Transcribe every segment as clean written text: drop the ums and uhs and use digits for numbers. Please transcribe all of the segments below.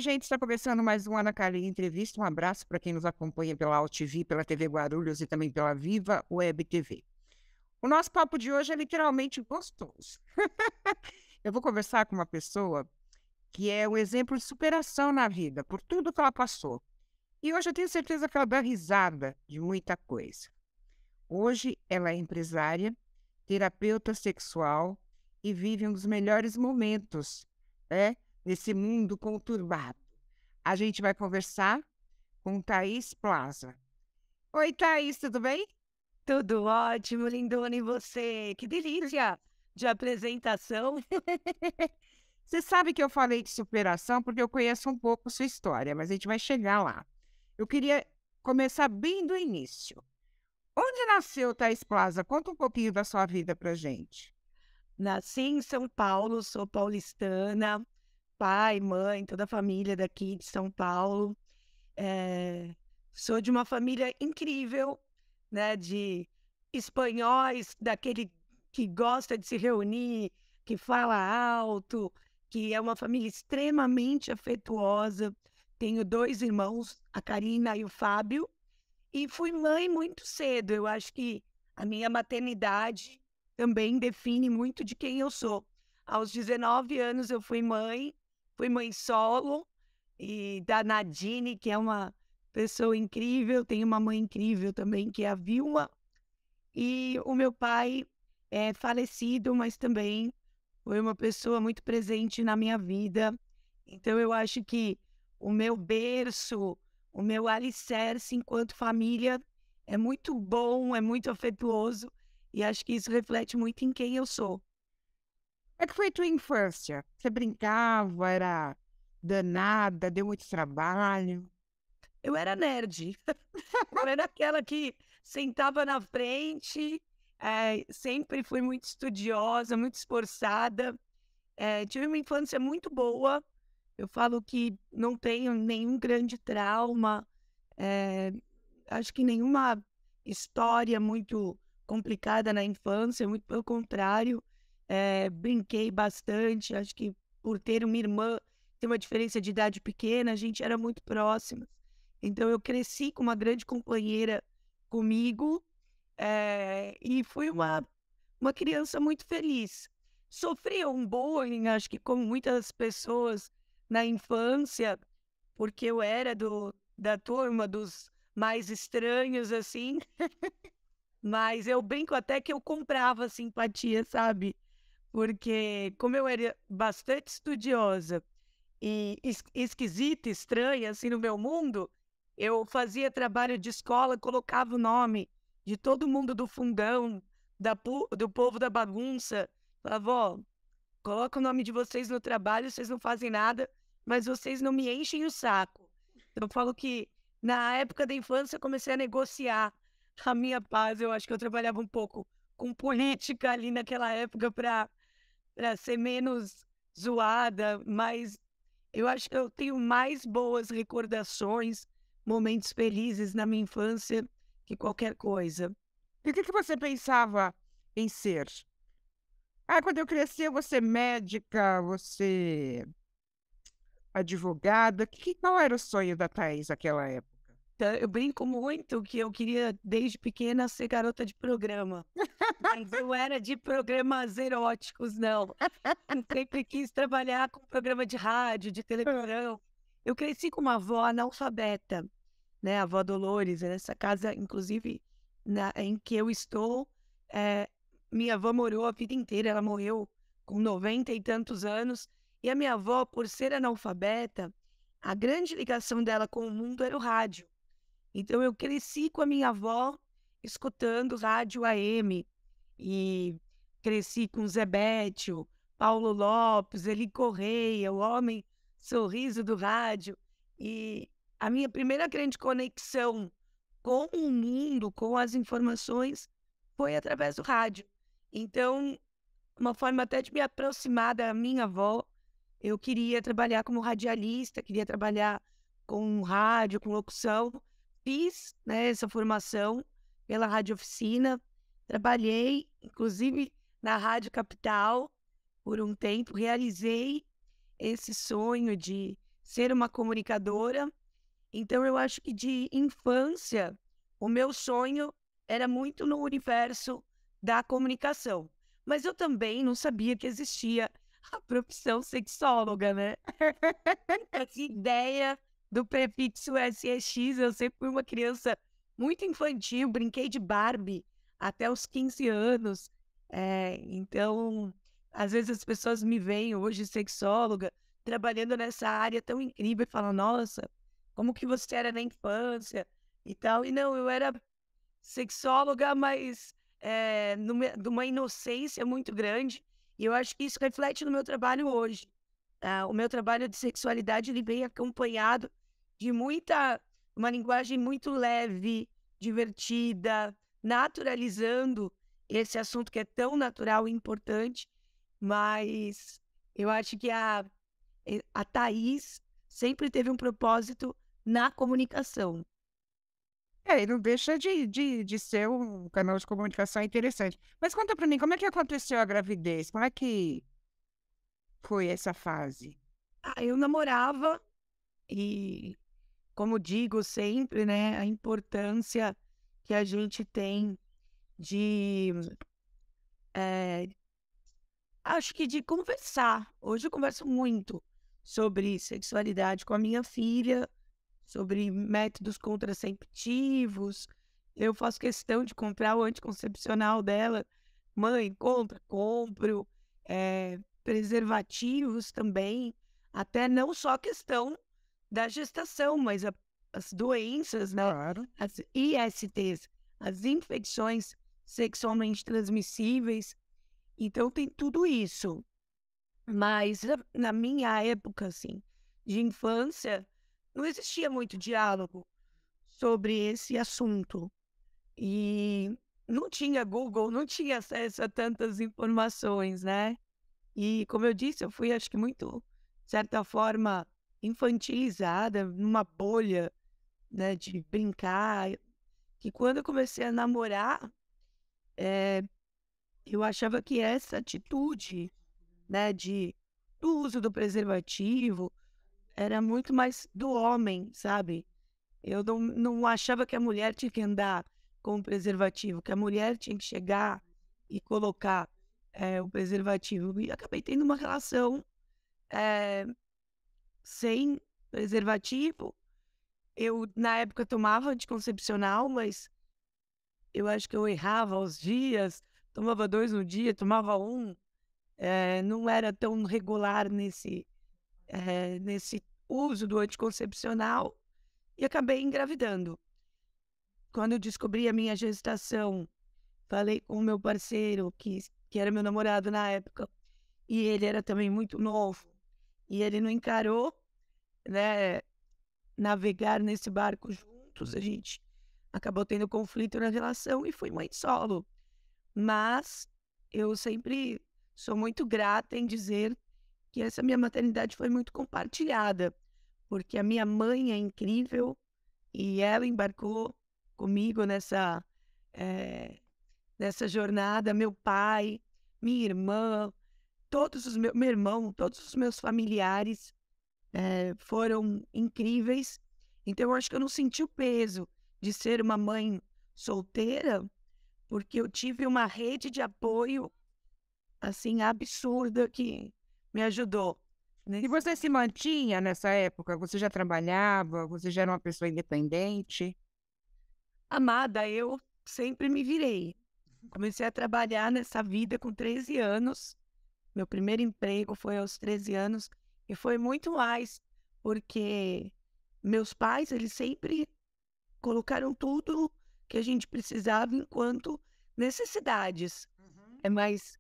Oi, gente, está começando mais um Ana Carolina Entrevista. Um abraço para quem nos acompanha pela AltV, pela TV Guarulhos e também pela Viva Web TV. O nosso papo de hoje é literalmente gostoso. Eu vou conversar com uma pessoa que é um exemplo de superação na vida, por tudo que ela passou. E hoje eu tenho certeza que ela dá risada de muita coisa. Hoje ela é empresária, terapeuta sexual e vive um dos melhores momentos, né, nesse mundo conturbado. A gente vai conversar com Thaís Plaza. Oi, Thaís, tudo bem? Tudo ótimo, lindona, e você? Que delícia de apresentação. Você sabe que eu falei de superação porque eu conheço um pouco sua história, mas a gente vai chegar lá. Eu queria começar bem do início. Onde nasceu Thaís Plaza? Conta um pouquinho da sua vida pra gente. Nasci em São Paulo, sou paulistana, pai, mãe, toda a família daqui de São Paulo. Eh, Sou de uma família incrível, né, de espanhóis, daquele que gosta de se reunir, que fala alto, que é uma família extremamente afetuosa. Tenho 2 irmãos, a Karina e o Fábio. E fui mãe muito cedo. Eu acho que a minha maternidade também define muito de quem eu sou. Aos 19 anos eu fui mãe solo e da Nadine, que é uma pessoa incrível. Tenho uma mãe incrível também, que é a Vilma. E o meu pai é falecido, mas também foi uma pessoa muito presente na minha vida. Então eu acho que o meu berço, o meu alicerce enquanto família é muito bom, é muito afetuoso, e acho que isso reflete muito em quem eu sou. Como é que foi tua infância? Você brincava, era danada, deu muito trabalho? Eu era nerd, eu era aquela que sentava na frente, sempre fui muito estudiosa, muito esforçada, tive uma infância muito boa. Eu falo que não tenho nenhum grande trauma, eh, acho que nenhuma história muito complicada na infância, muito pelo contrário. Brinquei bastante, acho que por ter uma irmã, ter uma diferença de idade pequena, a gente era muito próximas. Então eu cresci com uma grande companheira comigo, e fui uma criança muito feliz. Sofria um bullying, acho que como muitas pessoas na infância, porque eu era da turma dos mais estranhos, assim, mas eu brinco até que eu comprava simpatia, sabe? Porque como eu era bastante estudiosa e esquisita, estranha, assim, no meu mundo, eu fazia trabalho de escola, colocava o nome de todo mundo do fundão, do povo da bagunça. Falava: "Ó, coloca o nome de vocês no trabalho, vocês não fazem nada, mas vocês não me enchem o saco". Então, eu falo que na época da infância eu comecei a negociar a minha paz. Eu acho que eu trabalhava um pouco com política ali naquela época para ser menos zoada, mas eu acho que eu tenho mais boas recordações, momentos felizes na minha infância que qualquer coisa. E o que que você pensava em ser? Ah, quando eu crescer, eu vou ser médica, vou ser advogada. Qual era o sonho da Thaís naquela época? Então, eu brinco muito que eu queria, desde pequena, ser garota de programa. Mas não era de programas eróticos, não. Eu sempre quis trabalhar com programa de rádio, de televisão. Eu cresci com uma avó analfabeta, né? A avó Dolores, nessa casa, inclusive, em que eu estou. eh, Minha avó morou a vida inteira, ela morreu com 90 e tantos anos. E a minha avó, por ser analfabeta, a grande ligação dela com o mundo era o rádio. Então eu cresci com a minha avó escutando rádio AM e cresci com Zé Béttio, Paulo Lopes, Eli Correia, o homem sorriso do rádio. E a minha primeira grande conexão com o mundo, com as informações, foi através do rádio. Então, uma forma até de me aproximar da minha avó, eu queria trabalhar como radialista, queria trabalhar com rádio, com locução. Fiz, né, essa formação pela Rádio Oficina, trabalhei, inclusive, na Rádio Capital por um tempo, realizei esse sonho de ser uma comunicadora. Então, eu acho que de infância, o meu sonho era muito no universo da comunicação. Mas eu também não sabia que existia a profissão sexóloga, né? Essa ideia do prefixo SEX, eu sempre fui uma criança muito infantil, brinquei de Barbie até os 15 anos. Então, às vezes as pessoas me veem hoje sexóloga, trabalhando nessa área tão incrível e falam, nossa, como que você era na infância e tal. E não, eu era sexóloga, mas de uma inocência muito grande. E eu acho que isso reflete no meu trabalho hoje. O meu trabalho de sexualidade ele vem acompanhado de uma linguagem muito leve, divertida, naturalizando esse assunto que é tão natural e importante, mas eu acho que a Thaís sempre teve um propósito na comunicação. E não deixa de ser um canal de comunicação interessante. Mas conta para mim, como é que aconteceu a gravidez? Como é que foi essa fase? Eu namorava e, como digo sempre, né, a importância que a gente tem de, eh, acho que de conversar. Hoje eu converso muito sobre sexualidade com a minha filha, sobre métodos contraceptivos. Eu faço questão de comprar o anticoncepcional dela. Mãe, compra, compro. Preservativos também. Até não só a questão da gestação, mas as doenças, né? Claro. As ISTs, as infecções sexualmente transmissíveis. Então tem tudo isso. Mas na minha época, assim, de infância, não existia muito diálogo sobre esse assunto. E não tinha Google, não tinha acesso a tantas informações, né? E, como eu disse, eu fui, acho que muito, de certa forma, infantilizada, numa bolha, né, de brincar. Que quando eu comecei a namorar, eu achava que essa atitude, né, do uso do preservativo era muito mais do homem, sabe? Eu não achava que a mulher tinha que andar com o preservativo, que a mulher tinha que chegar e colocar o preservativo. E acabei tendo uma relação eh, sem preservativo. Eu, na época, tomava anticoncepcional, mas eu acho que eu errava os dias, tomava 2 no dia, tomava um, não era tão regular nesse uso do anticoncepcional e acabei engravidando. Quando eu descobri a minha gestação, falei com o meu parceiro, que era meu namorado na época, e ele era também muito novo, e ele não encarou, né, navegar nesse barco juntos. A gente acabou tendo conflito na relação e fui mãe solo. Mas eu sempre sou muito grata em dizer que essa minha maternidade foi muito compartilhada, porque a minha mãe é incrível e ela embarcou comigo nessa jornada, meu pai, minha irmã, meu irmão, todos os meus familiares foram incríveis. Então, eu acho que eu não senti o peso de ser uma mãe solteira, porque eu tive uma rede de apoio, assim, absurda que me ajudou. E você se mantinha nessa época? Você já trabalhava? Você já era uma pessoa independente? Amada, eu sempre me virei. Comecei a trabalhar nessa vida com 13 anos. Meu primeiro emprego foi aos 13 anos e foi muito mais porque meus pais, eles sempre colocaram tudo que a gente precisava enquanto necessidades, mas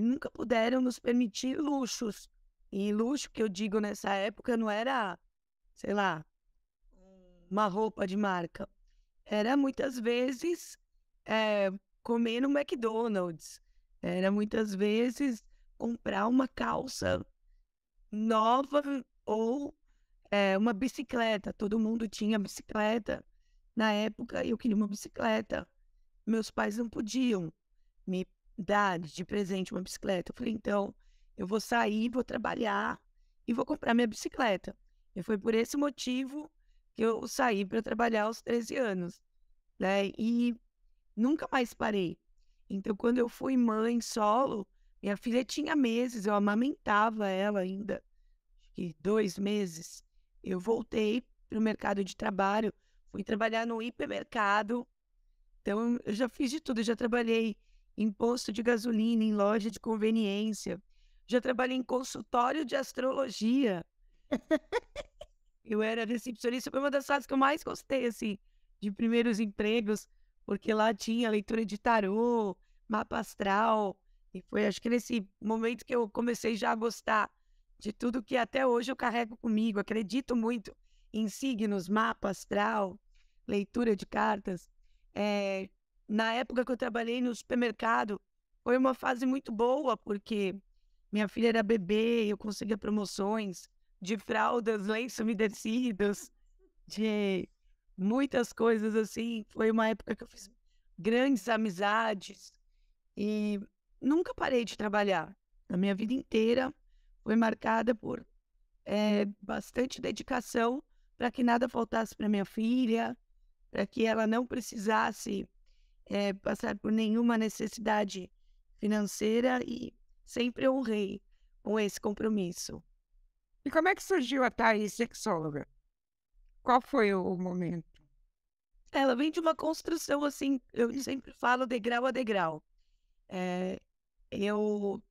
nunca puderam nos permitir luxos. E luxo que eu digo nessa época não era, sei lá, uma roupa de marca. Era muitas vezes comer no McDonald's. Era muitas vezes comprar uma calça nova ou uma bicicleta. Todo mundo tinha bicicleta. Na época, eu queria uma bicicleta. Meus pais não podiam me dar de presente uma bicicleta. Eu falei, então, eu vou sair, vou trabalhar e vou comprar minha bicicleta. E foi por esse motivo que eu saí para trabalhar aos 13 anos, né? E nunca mais parei. Então, quando eu fui mãe solo, minha filha tinha meses, eu amamentava ela ainda, acho que 2 meses. Eu voltei para o mercado de trabalho, fui trabalhar no hipermercado. Então, eu já fiz de tudo, eu já trabalhei em posto de gasolina, em loja de conveniência, já trabalhei em consultório de astrologia. Eu era recepcionista, foi uma das fases que eu mais gostei, assim, de primeiros empregos, porque lá tinha leitura de tarô, mapa astral, e foi, acho que nesse momento que eu comecei já a gostar de tudo que até hoje eu carrego comigo. Acredito muito em signos, mapa astral, leitura de cartas. Eh, Na época que eu trabalhei no supermercado, foi uma fase muito boa, porque minha filha era bebê, eu conseguia promoções de fraldas, lenços umedecidos, de muitas coisas assim. Foi uma época que eu fiz grandes amizades e nunca parei de trabalhar. A minha vida inteira foi marcada por bastante dedicação para que nada faltasse para minha filha, para que ela não precisasse passar por nenhuma necessidade financeira, e sempre honrei com esse compromisso. E como é que surgiu a Thaís sexóloga? Qual foi o momento? Ela vem de uma construção, assim, eu sempre falo degrau a degrau. Eh, eu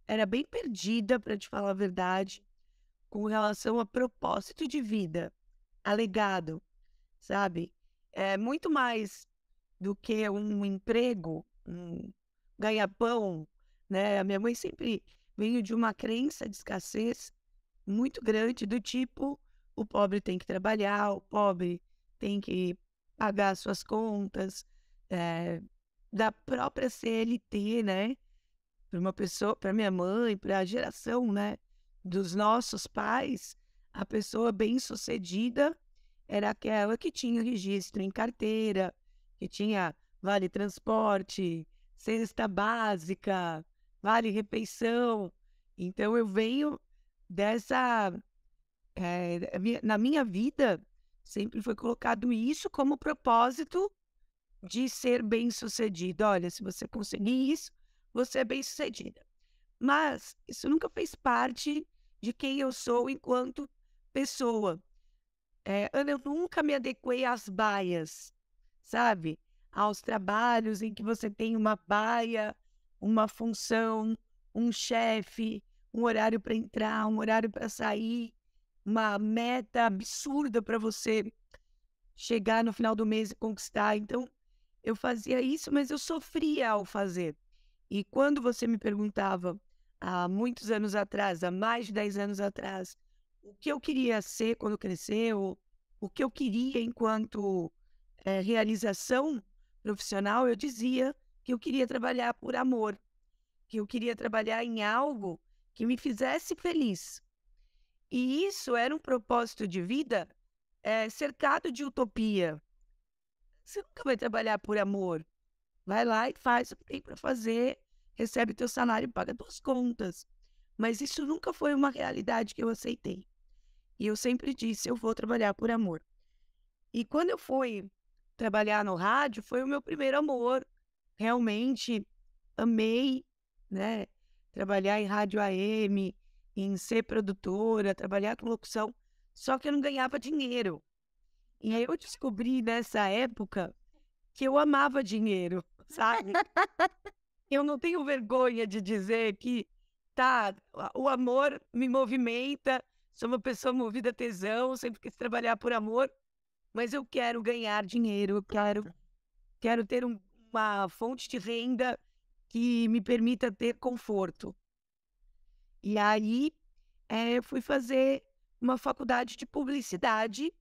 era bem perdida, para te falar a verdade, com relação a propósito de vida, a legado, sabe? É muito mais do que um emprego, um ganha-pão, né? A minha mãe sempre veio de uma crença de escassez muito grande, do tipo, o pobre tem que trabalhar, o pobre tem que pagar suas contas, eh, da própria CLT, né? Para uma pessoa, para minha mãe, para a geração, né, dos nossos pais, a pessoa bem-sucedida era aquela que tinha registro em carteira, que tinha vale transporte, cesta básica, vale refeição. Então eu venho dessa, na minha vida sempre foi colocado isso como propósito de ser bem-sucedido. Olha, se você conseguir isso, você é bem-sucedida. Mas isso nunca fez parte de quem eu sou enquanto pessoa. Ana, eu nunca me adequei às baias, sabe? Aos trabalhos em que você tem uma baia, uma função, um chefe, um horário para entrar, um horário para sair, uma meta absurda para você chegar no final do mês e conquistar. Então, eu fazia isso, mas eu sofria ao fazer. E quando você me perguntava, há muitos anos atrás, há mais de 10 anos atrás, o que eu queria ser quando crescer, o que eu queria enquanto realização profissional, eu dizia que eu queria trabalhar por amor, que eu queria trabalhar em algo que me fizesse feliz. E isso era um propósito de vida cercado de utopia. Você nunca vai trabalhar por amor. Vai lá e faz o que tem para fazer, recebe teu salário, paga tuas contas. Mas isso nunca foi uma realidade que eu aceitei. E eu sempre disse, eu vou trabalhar por amor. E quando eu fui trabalhar no rádio, foi o meu primeiro amor. Realmente amei, né? Trabalhar em rádio AM, em ser produtora, trabalhar com locução. Só que eu não ganhava dinheiro. E aí eu descobri nessa época que eu amava dinheiro, sabe? Eu não tenho vergonha de dizer que, tá, o amor me movimenta, sou uma pessoa movida a tesão, sempre quis trabalhar por amor, mas eu quero ganhar dinheiro, eu quero ter uma fonte de renda que me permita ter conforto. E aí, eu fui fazer uma faculdade de publicidade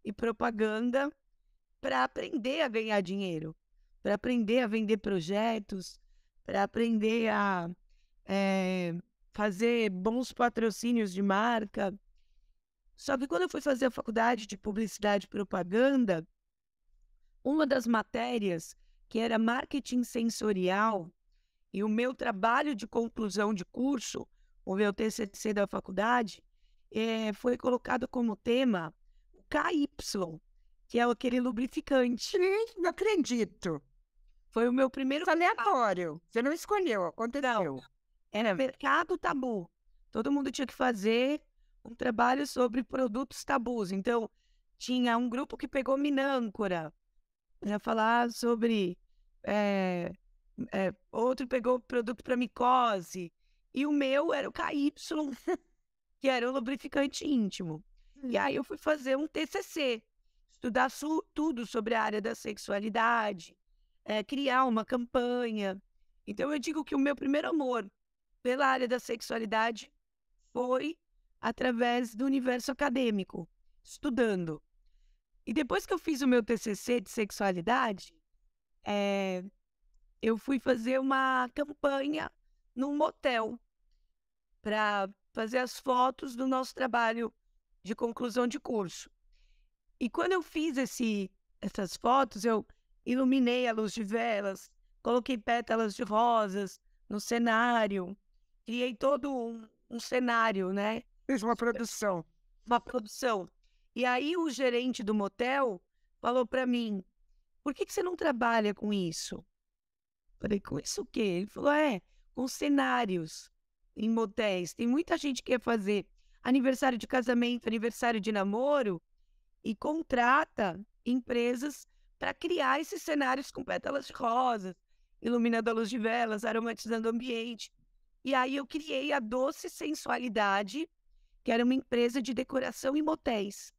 e propaganda para aprender a ganhar dinheiro, para aprender a vender projetos, para aprender a fazer bons patrocínios de marca. Só que quando eu fui fazer a faculdade de publicidade e propaganda, uma das matérias, que era marketing sensorial, e o meu trabalho de conclusão de curso, o meu TCC da faculdade, foi colocado como tema o KY, que é aquele lubrificante. Não acredito. Foi o meu primeiro. Isso é aleatório. Você não escolheu, Não, aconteceu. era mercado tabu. Todo mundo tinha que fazer um trabalho sobre produtos tabus. Então, tinha um grupo que pegou minâncora para falar sobre. Outro pegou produto para micose. E o meu era o KY, que era o lubrificante íntimo. E aí eu fui fazer um TCC, estudar tudo sobre a área da sexualidade, criar uma campanha. Então eu digo que o meu primeiro amor pela área da sexualidade foi através do universo acadêmico, estudando. E depois que eu fiz o meu TCC de sexualidade, eu fui fazer uma campanha num motel para fazer as fotos do nosso trabalho de conclusão de curso. E quando eu fiz essas fotos, eu iluminei a luz de velas, coloquei pétalas de rosas no cenário, criei todo um cenário, né? Fiz uma produção. Uma produção. E aí o gerente do motel falou para mim, por que você não trabalha com isso? Falei, com isso o quê? Ele falou, com cenários em motéis. Tem muita gente que quer fazer aniversário de casamento, aniversário de namoro, e contrata empresas para criar esses cenários com pétalas de rosas, iluminando a luz de velas, aromatizando o ambiente. E aí eu criei a Doce Sensualidade, que era uma empresa de decoração em motéis,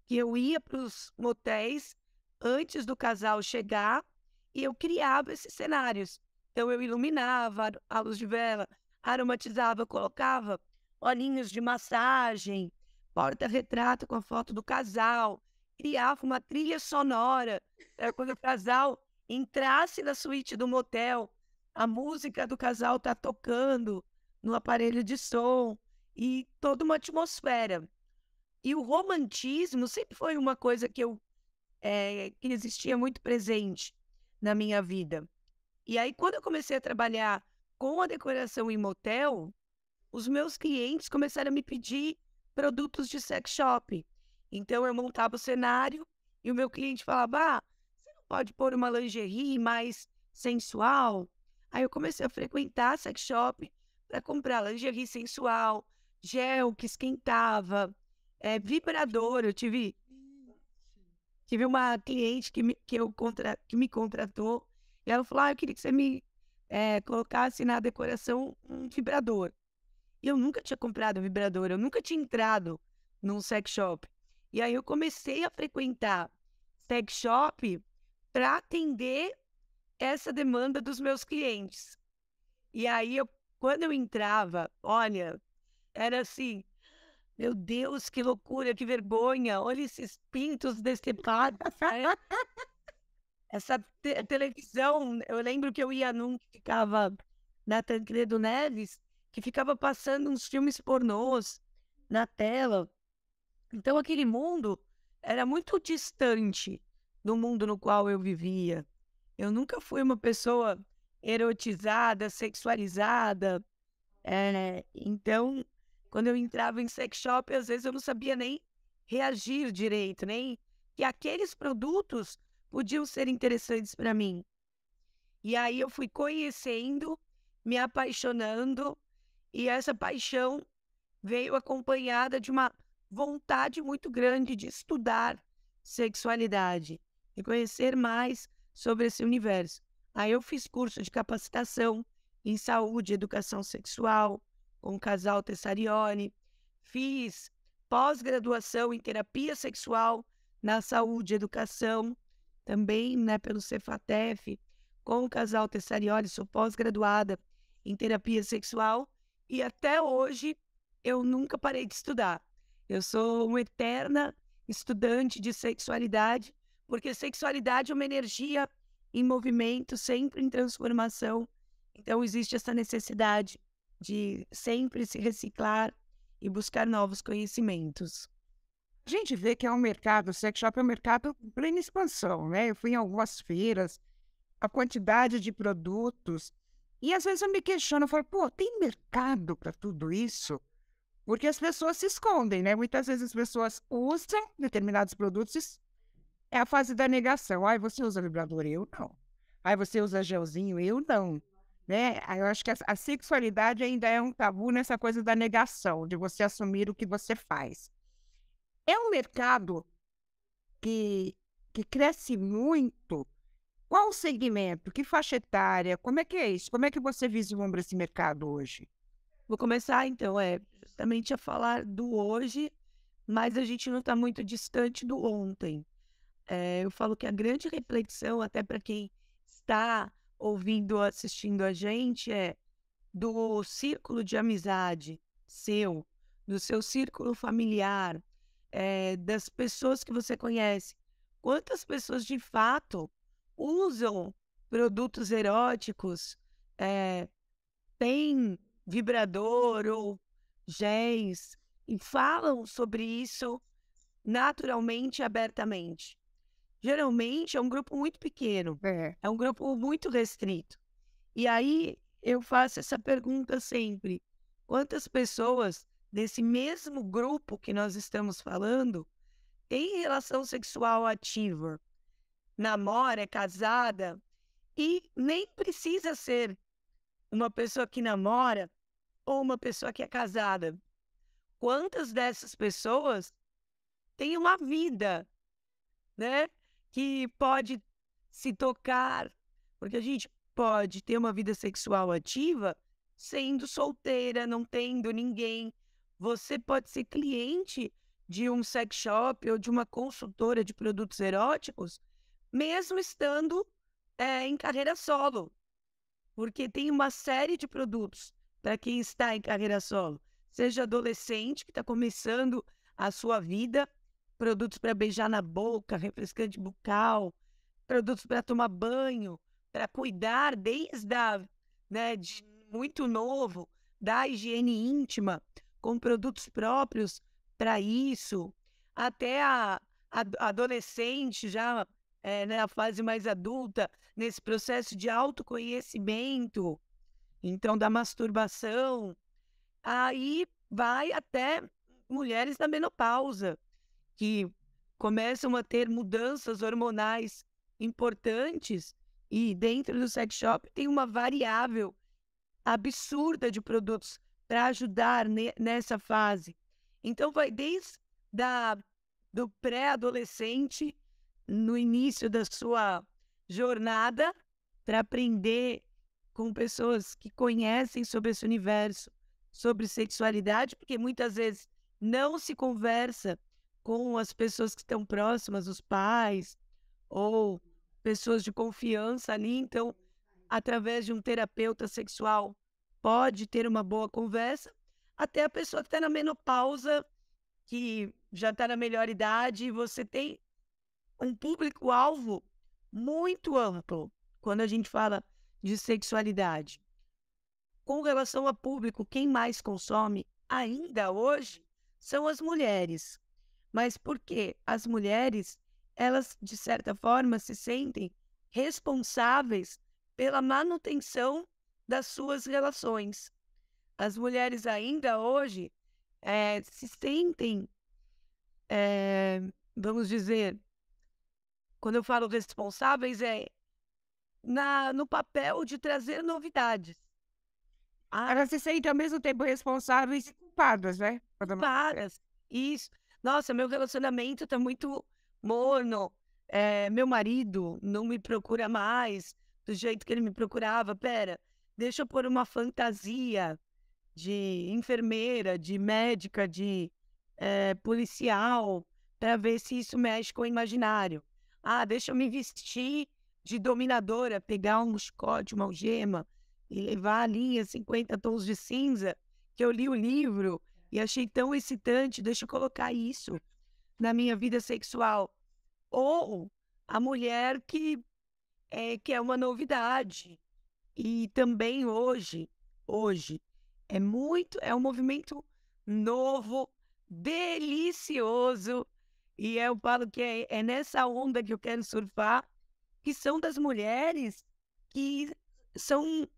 que eu ia para os motéis antes do casal chegar e eu criava esses cenários. Então eu iluminava a luz de vela, aromatizava, colocava olhinhos de massagem, porta-retrato com a foto do casal, criava uma trilha sonora para quando o casal entrasse na suíte do motel, a música do casal tá tocando no aparelho de som e toda uma atmosfera. E o romantismo sempre foi uma coisa que que existia muito presente na minha vida. E aí, quando eu comecei a trabalhar com a decoração em motel, os meus clientes começaram a me pedir produtos de sex shop. Então, eu montava o cenário e o meu cliente falava, você não pode pôr uma lingerie mais sensual? Aí eu comecei a frequentar sex shop para comprar lingerie sensual, gel que esquentava, vibrador. Eu tive uma cliente que me contratou e ela falou, eu queria que você me colocasse na decoração um vibrador. E eu nunca tinha comprado um vibrador, eu nunca tinha entrado num sex shop. E aí eu comecei a frequentar sex shop para atender essa demanda dos meus clientes. E aí, quando eu entrava, olha, era assim, meu Deus, que loucura, que vergonha, olha esses pintos decepados, né? Essa televisão, eu lembro que eu ia num que ficava na Tancredo Neves, que ficava passando uns filmes pornôs na tela. Então, aquele mundo era muito distante do mundo no qual eu vivia. Eu nunca fui uma pessoa erotizada, sexualizada. Então, quando eu entrava em sex shop, às vezes eu não sabia nem reagir direito, nem que aqueles produtos podiam ser interessantes para mim. E aí eu fui conhecendo, me apaixonando, e essa paixão veio acompanhada de uma vontade muito grande de estudar sexualidade e conhecer mais sobre esse universo. Aí eu fiz curso de capacitação em saúde e educação sexual com o casal Tessarioli, fiz pós-graduação em terapia sexual na saúde e educação, também pelo Cefatef, com o casal Tessarioli, sou pós-graduada em terapia sexual e até hoje eu nunca parei de estudar. Eu sou uma eterna estudante de sexualidade, porque sexualidade é uma energia em movimento, sempre em transformação. Então, existe essa necessidade de sempre se reciclar e buscar novos conhecimentos. A gente vê que é um mercado, o sex shop é um mercado em plena expansão, né? Eu fui em algumas feiras, a quantidade de produtos, e às vezes eu me questiono, eu falo, tem mercado para tudo isso? Porque as pessoas se escondem, né? Muitas vezes as pessoas usam determinados produtos, é a fase da negação. Ai, você usa vibrador? Eu não. Ai, você usa gelzinho? Eu não. Né? Aí eu acho que a sexualidade ainda é um tabu nessa coisa da negação, de você assumir o que você faz. É um mercado que, que cresce muito. Qual o segmento? Que faixa etária? Como é que é isso? Como é que você vislumbra esse mercado hoje? Vou começar então, justamente a falar do hoje, mas a gente não está muito distante do ontem. Eu falo que a grande reflexão, até para quem está ouvindo ou assistindo a gente, é do círculo de amizade seu, do seu círculo familiar, das pessoas que você conhece. Quantas pessoas de fato usam produtos eróticos, têm vibrador ou géis e falam sobre isso naturalmente, abertamente? Geralmente é um grupo muito pequeno, É, é um grupo muito restrito. E aí eu faço essa pergunta sempre: quantas pessoas desse mesmo grupo que nós estamos falando têm relação sexual ativa, namora, é casada, e nem precisa ser uma pessoa que namora ou uma pessoa que é casada? Quantas dessas pessoas têm uma vida, né, que pode se tocar? Porque a gente pode ter uma vida sexual ativa sendo solteira, não tendo ninguém. Você pode ser cliente de um sex shop ou de uma consultora de produtos eróticos, mesmo estando em carreira solo, porque tem uma série de produtos para quem está em carreira solo, seja adolescente que está começando a sua vida, produtos para beijar na boca, refrescante bucal, produtos para tomar banho, para cuidar desde de muito novo, da higiene íntima, com produtos próprios para isso, até a adolescente já na fase mais adulta, nesse processo de autoconhecimento, então da masturbação, aí vai até mulheres da menopausa, que começam a ter mudanças hormonais importantes, e dentro do sex shop tem uma variável absurda de produtos para ajudar nessa fase. Então vai desde do pré-adolescente, no início da sua jornada, para aprender com pessoas que conhecem sobre esse universo, sobre sexualidade, porque muitas vezes não se conversa com as pessoas que estão próximas, os pais ou pessoas de confiança ali. Então, através de um terapeuta sexual, pode ter uma boa conversa, até a pessoa que está na menopausa, que já está na melhor idade, e você tem um público-alvo muito amplo quando a gente fala de sexualidade. Com relação a público, quem mais consome ainda hoje são as mulheres. Mas por quê? As mulheres, elas, de certa forma, se sentem responsáveis pela manutenção das suas relações. As mulheres ainda hoje se sentem, vamos dizer, quando eu falo responsáveis, no papel de trazer novidades. Ah, elas se sentem ao mesmo tempo responsáveis e culpadas, né? claras. Isso. Nossa, meu relacionamento tá muito morno. Meu marido não me procura mais do jeito que ele me procurava. Pera, deixa eu pôr uma fantasia de enfermeira, de médica, de policial, para ver se isso mexe com o imaginário. Ah, deixa eu me vestir de dominadora, pegar um chicote, uma algema e levar a linha 50 tons de cinza, que eu li o livro e achei tão excitante, deixa eu colocar isso na minha vida sexual. Ou a mulher que é uma novidade. E também hoje, é um movimento novo, delicioso, e eu falo que é nessa onda que eu quero surfar, que são das mulheres que são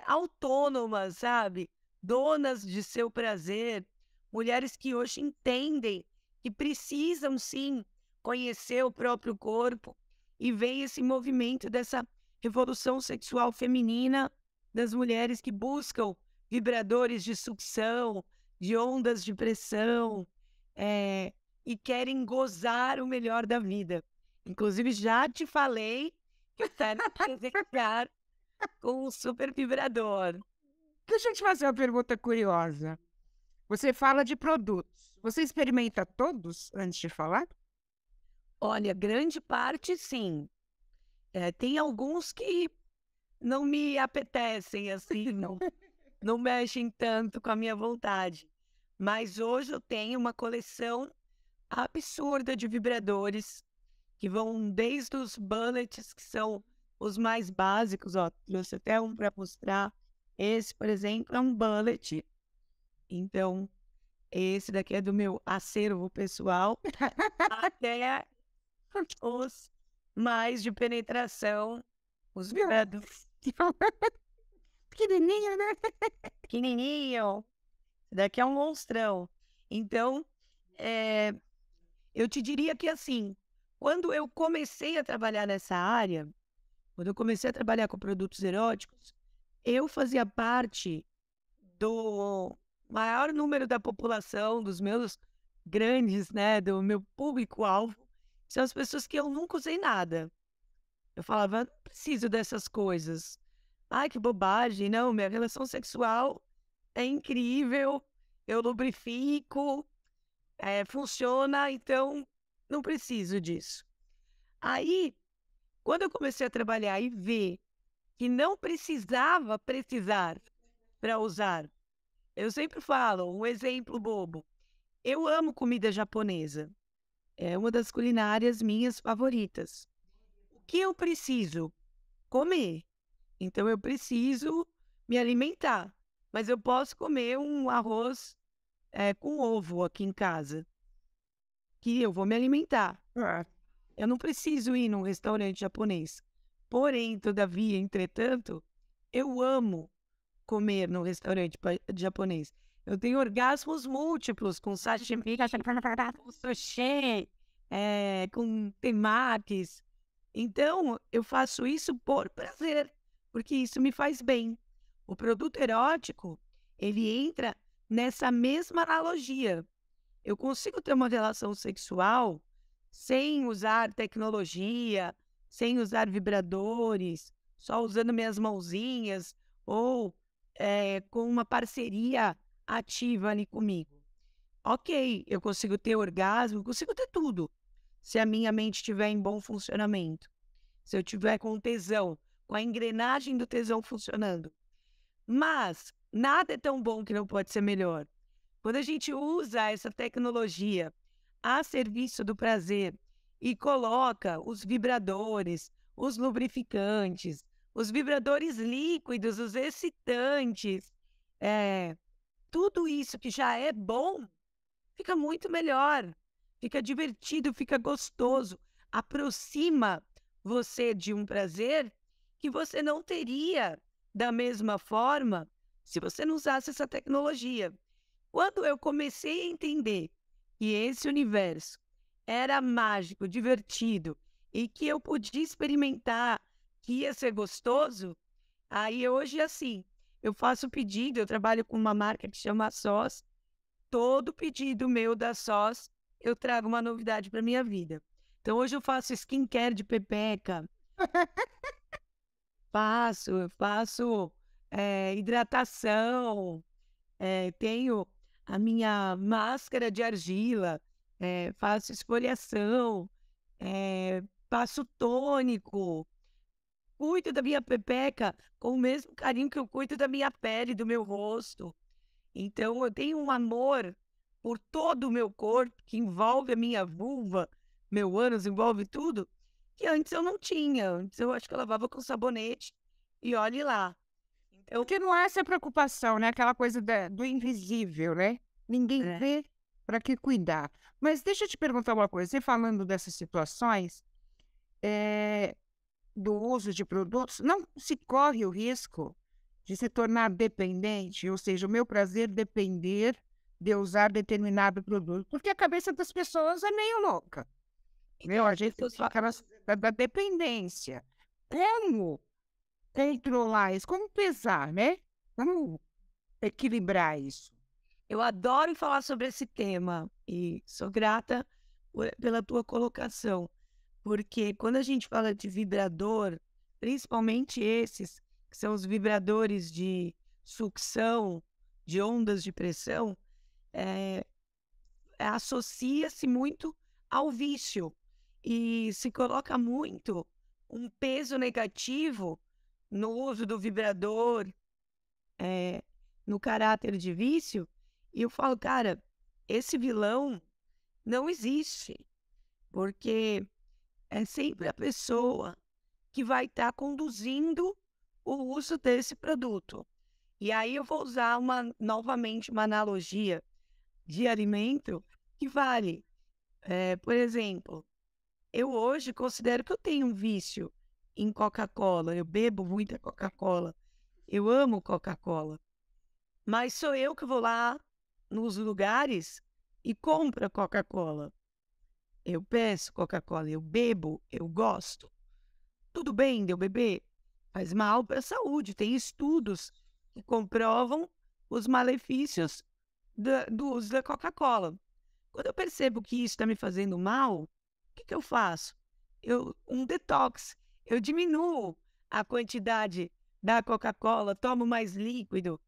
autônomas, sabe? Donas de seu prazer, mulheres que hoje entendem que precisam, sim, conhecer o próprio corpo, e vem esse movimento dessa revolução sexual feminina das mulheres que buscam vibradores de sucção, de ondas de pressão, e querem gozar o melhor da vida. Inclusive, já te falei que eu quero presentear com um super vibrador. Deixa eu te fazer uma pergunta curiosa. Você fala de produtos. Você experimenta todos antes de falar? Olha, grande parte, sim. Tem alguns que não me apetecem, assim, não mexem tanto com a minha vontade. Mas hoje eu tenho uma coleção absurda de vibradores, que vão desde os bullets, que são os mais básicos, ó, trouxe até um para mostrar. Esse, por exemplo, é um bullet. Então, esse daqui é do meu acervo pessoal, até os mais de penetração, os vibradores Pequenininho, né? pequenininho. Esse daqui é um monstrão. Então, eu te diria que, assim, quando eu comecei a trabalhar nessa área, quando eu comecei a trabalhar com produtos eróticos, eu fazia parte do maior número da população, dos meus grandes, né, do meu público-alvo, são as pessoas que eu nunca usei nada. Eu falava, não preciso dessas coisas. Ai, que bobagem, não, minha relação sexual é incrível, eu lubrifico, funciona, então não preciso disso. Aí, quando eu comecei a trabalhar e ver que não precisava precisar para usar, eu sempre falo, um exemplo bobo, eu amo comida japonesa, é uma das culinárias minhas favoritas. O que eu preciso? Comer. Então eu preciso me alimentar, mas eu posso comer um arroz com ovo aqui em casa, que eu vou me alimentar. Eu não preciso ir num restaurante japonês. Porém, todavia, entretanto, eu amo comer num restaurante japonês. Eu tenho orgasmos múltiplos com sashimi, com sushi, com temakis. Então, eu faço isso por prazer, porque isso me faz bem. O produto erótico, ele entra nessa mesma analogia. Eu consigo ter uma relação sexual sem usar tecnologia, sem usar vibradores, só usando minhas mãozinhas ou com uma parceria ativa ali comigo. Ok, eu consigo ter orgasmo, consigo ter tudo, se a minha mente estiver em bom funcionamento, se eu tiver com tesão, com a engrenagem do tesão funcionando. Mas nada é tão bom que não pode ser melhor. Quando a gente usa essa tecnologia a serviço do prazer e coloca os vibradores, os lubrificantes, os vibradores líquidos, os excitantes, tudo isso que já é bom, fica muito melhor, fica divertido, fica gostoso, aproxima você de um prazer que você não teria da mesma forma se você não usasse essa tecnologia. Quando eu comecei a entender que esse universo era mágico, divertido e que eu podia experimentar, que ia ser gostoso, aí hoje, assim, eu faço pedido, eu trabalho com uma marca que chama SOS, todo pedido meu da SOS, eu trago uma novidade para minha vida. Então, hoje eu faço skincare de pepeca, eu faço hidratação, tenho a minha máscara de argila, faço esfoliação, passo tônico, cuido da minha pepeca com o mesmo carinho que eu cuido da minha pele, do meu rosto. Então, eu tenho um amor por todo o meu corpo, que envolve a minha vulva, meu ânus, envolve tudo, que antes eu não tinha. Antes eu acho que eu lavava com sabonete e olhe lá. Então, Porque não há essa preocupação, né? Aquela coisa do invisível, né? Ninguém vê para que cuidar. Mas deixa eu te perguntar uma coisa. Você falando dessas situações, do uso de produtos, não se corre o risco de se tornar dependente, ou seja, o meu prazer depender de eu usar determinado produto, porque a cabeça das pessoas é meio louca. Então, A as gente pessoas fica da dependência. Como controlar isso? Como pesar, né? Como equilibrar isso? Eu adoro falar sobre esse tema e sou grata pela tua colocação, porque quando a gente fala de vibrador, principalmente esses, que são os vibradores de sucção, de ondas de pressão, eh, associa-se muito ao vício e se coloca muito um peso negativo no uso do vibrador, eh, no caráter de vício, e eu falo, cara, esse vilão não existe, porque é sempre a pessoa que vai estar conduzindo o uso desse produto. E aí eu vou usar novamente uma analogia de alimento que vale. Por exemplo, eu hoje considero que eu tenho um vício em Coca-Cola, eu bebo muita Coca-Cola, eu amo Coca-Cola. Mas sou eu que vou lá nos lugares e compro a Coca-Cola. Eu peço Coca-Cola, eu bebo, eu gosto. Tudo bem de eu beber? Faz mal para a saúde. Tem estudos que comprovam os malefícios do uso da Coca-Cola. Quando eu percebo que isso está me fazendo mal, o que eu faço? Um detox. Eu diminuo a quantidade da Coca-Cola, tomo mais líquido.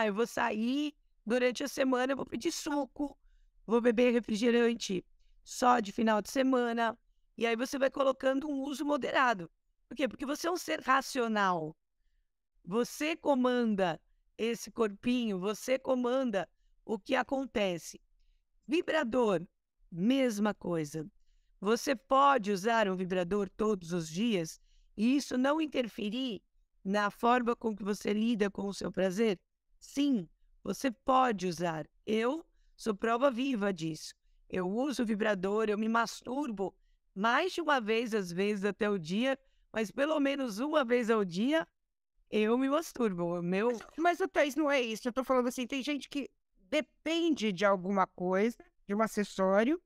Eu vou sair durante a semana, eu vou pedir suco, vou beber refrigerante só de final de semana. E aí você vai colocando um uso moderado. Por quê? Porque você é um ser racional. Você comanda esse corpinho, você comanda o que acontece. Vibrador, mesma coisa. Você pode usar um vibrador todos os dias e isso não interferir na forma com que você lida com o seu prazer? Sim, você pode usar. Eu sou prova viva disso. Eu uso o vibrador, eu me masturbo mais de uma vez, às vezes, até o dia, mas pelo menos uma vez ao dia eu me masturbo. Mas, Thaís, não é isso. Eu estou falando assim, tem gente que depende de alguma coisa, de um acessório,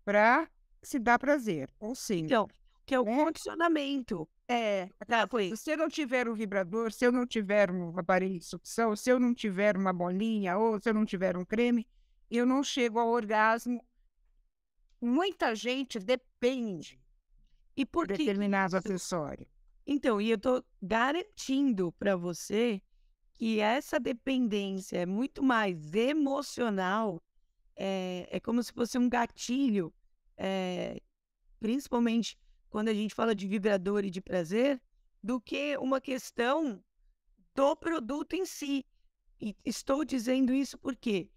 para se dar prazer. Ou sim, Então, que é o né? condicionamento. Se eu não tiver um vibrador, se eu não tiver um aparelho de sucção, se eu não tiver uma bolinha ou se eu não tiver um creme, eu não chego ao orgasmo. Muita gente depende E de por que determinado isso? acessório. Então, e eu estou garantindo para você que essa dependência é muito mais emocional, é como se fosse um gatilho, eh, principalmente quando a gente fala de vibrador e de prazer, do que uma questão do produto em si. E estou dizendo isso por quê?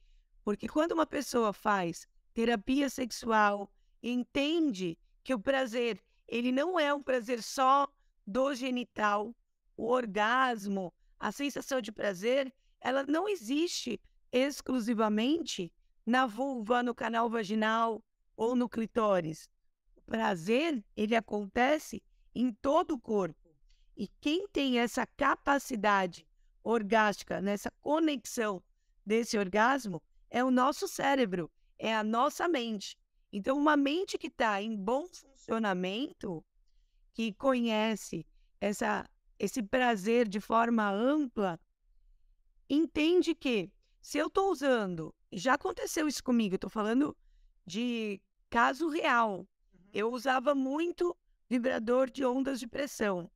Porque quando uma pessoa faz terapia sexual, entende que o prazer, ele não é um prazer só do genital, o orgasmo, a sensação de prazer, ela não existe exclusivamente na vulva, no canal vaginal ou no clitóris. O prazer, ele acontece em todo o corpo. E quem tem essa capacidade orgástica, nessa conexão desse orgasmo, é o nosso cérebro, é a nossa mente. Então, uma mente que está em bom funcionamento, que conhece esse prazer de forma ampla, entende que se eu estou usando, já aconteceu isso comigo, eu estou falando de caso real. Eu usava muito vibrador de ondas de pressão.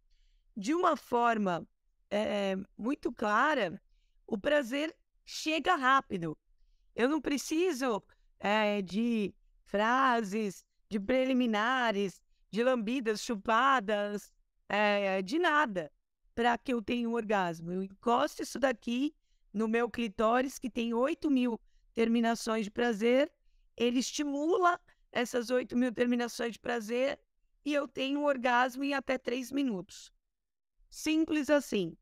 De uma forma muito clara, o prazer chega rápido. Eu não preciso de frases, de preliminares, de lambidas, chupadas, de nada, para que eu tenha um orgasmo. Eu encosto isso daqui no meu clitóris, que tem 8.000 terminações de prazer, ele estimula essas 8.000 terminações de prazer e eu tenho um orgasmo em até 3 minutos. Simples assim.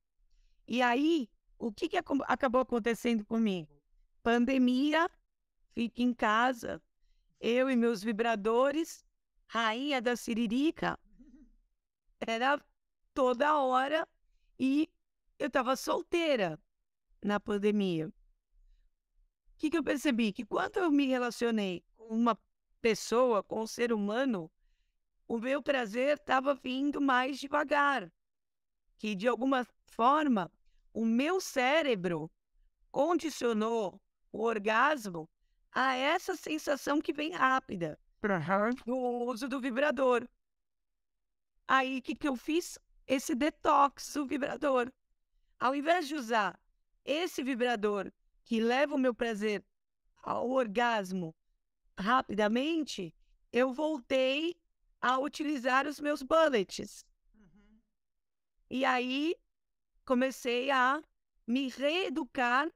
E aí, o que acabou acontecendo comigo? Pandemia, fique em casa, eu e meus vibradores, rainha da siririca, era toda hora e eu estava solteira na pandemia. que eu percebi? Que quando eu me relacionei com uma pessoa, com um ser humano, o meu prazer estava vindo mais devagar, que de alguma forma o meu cérebro condicionou o orgasmo a essa sensação que vem rápida, Aham. do uso do vibrador. Aí, o que eu fiz? Esse detox do vibrador. Ao invés de usar esse vibrador que leva o meu prazer ao orgasmo rapidamente, eu voltei a utilizar os meus bullets. E aí comecei a me reeducar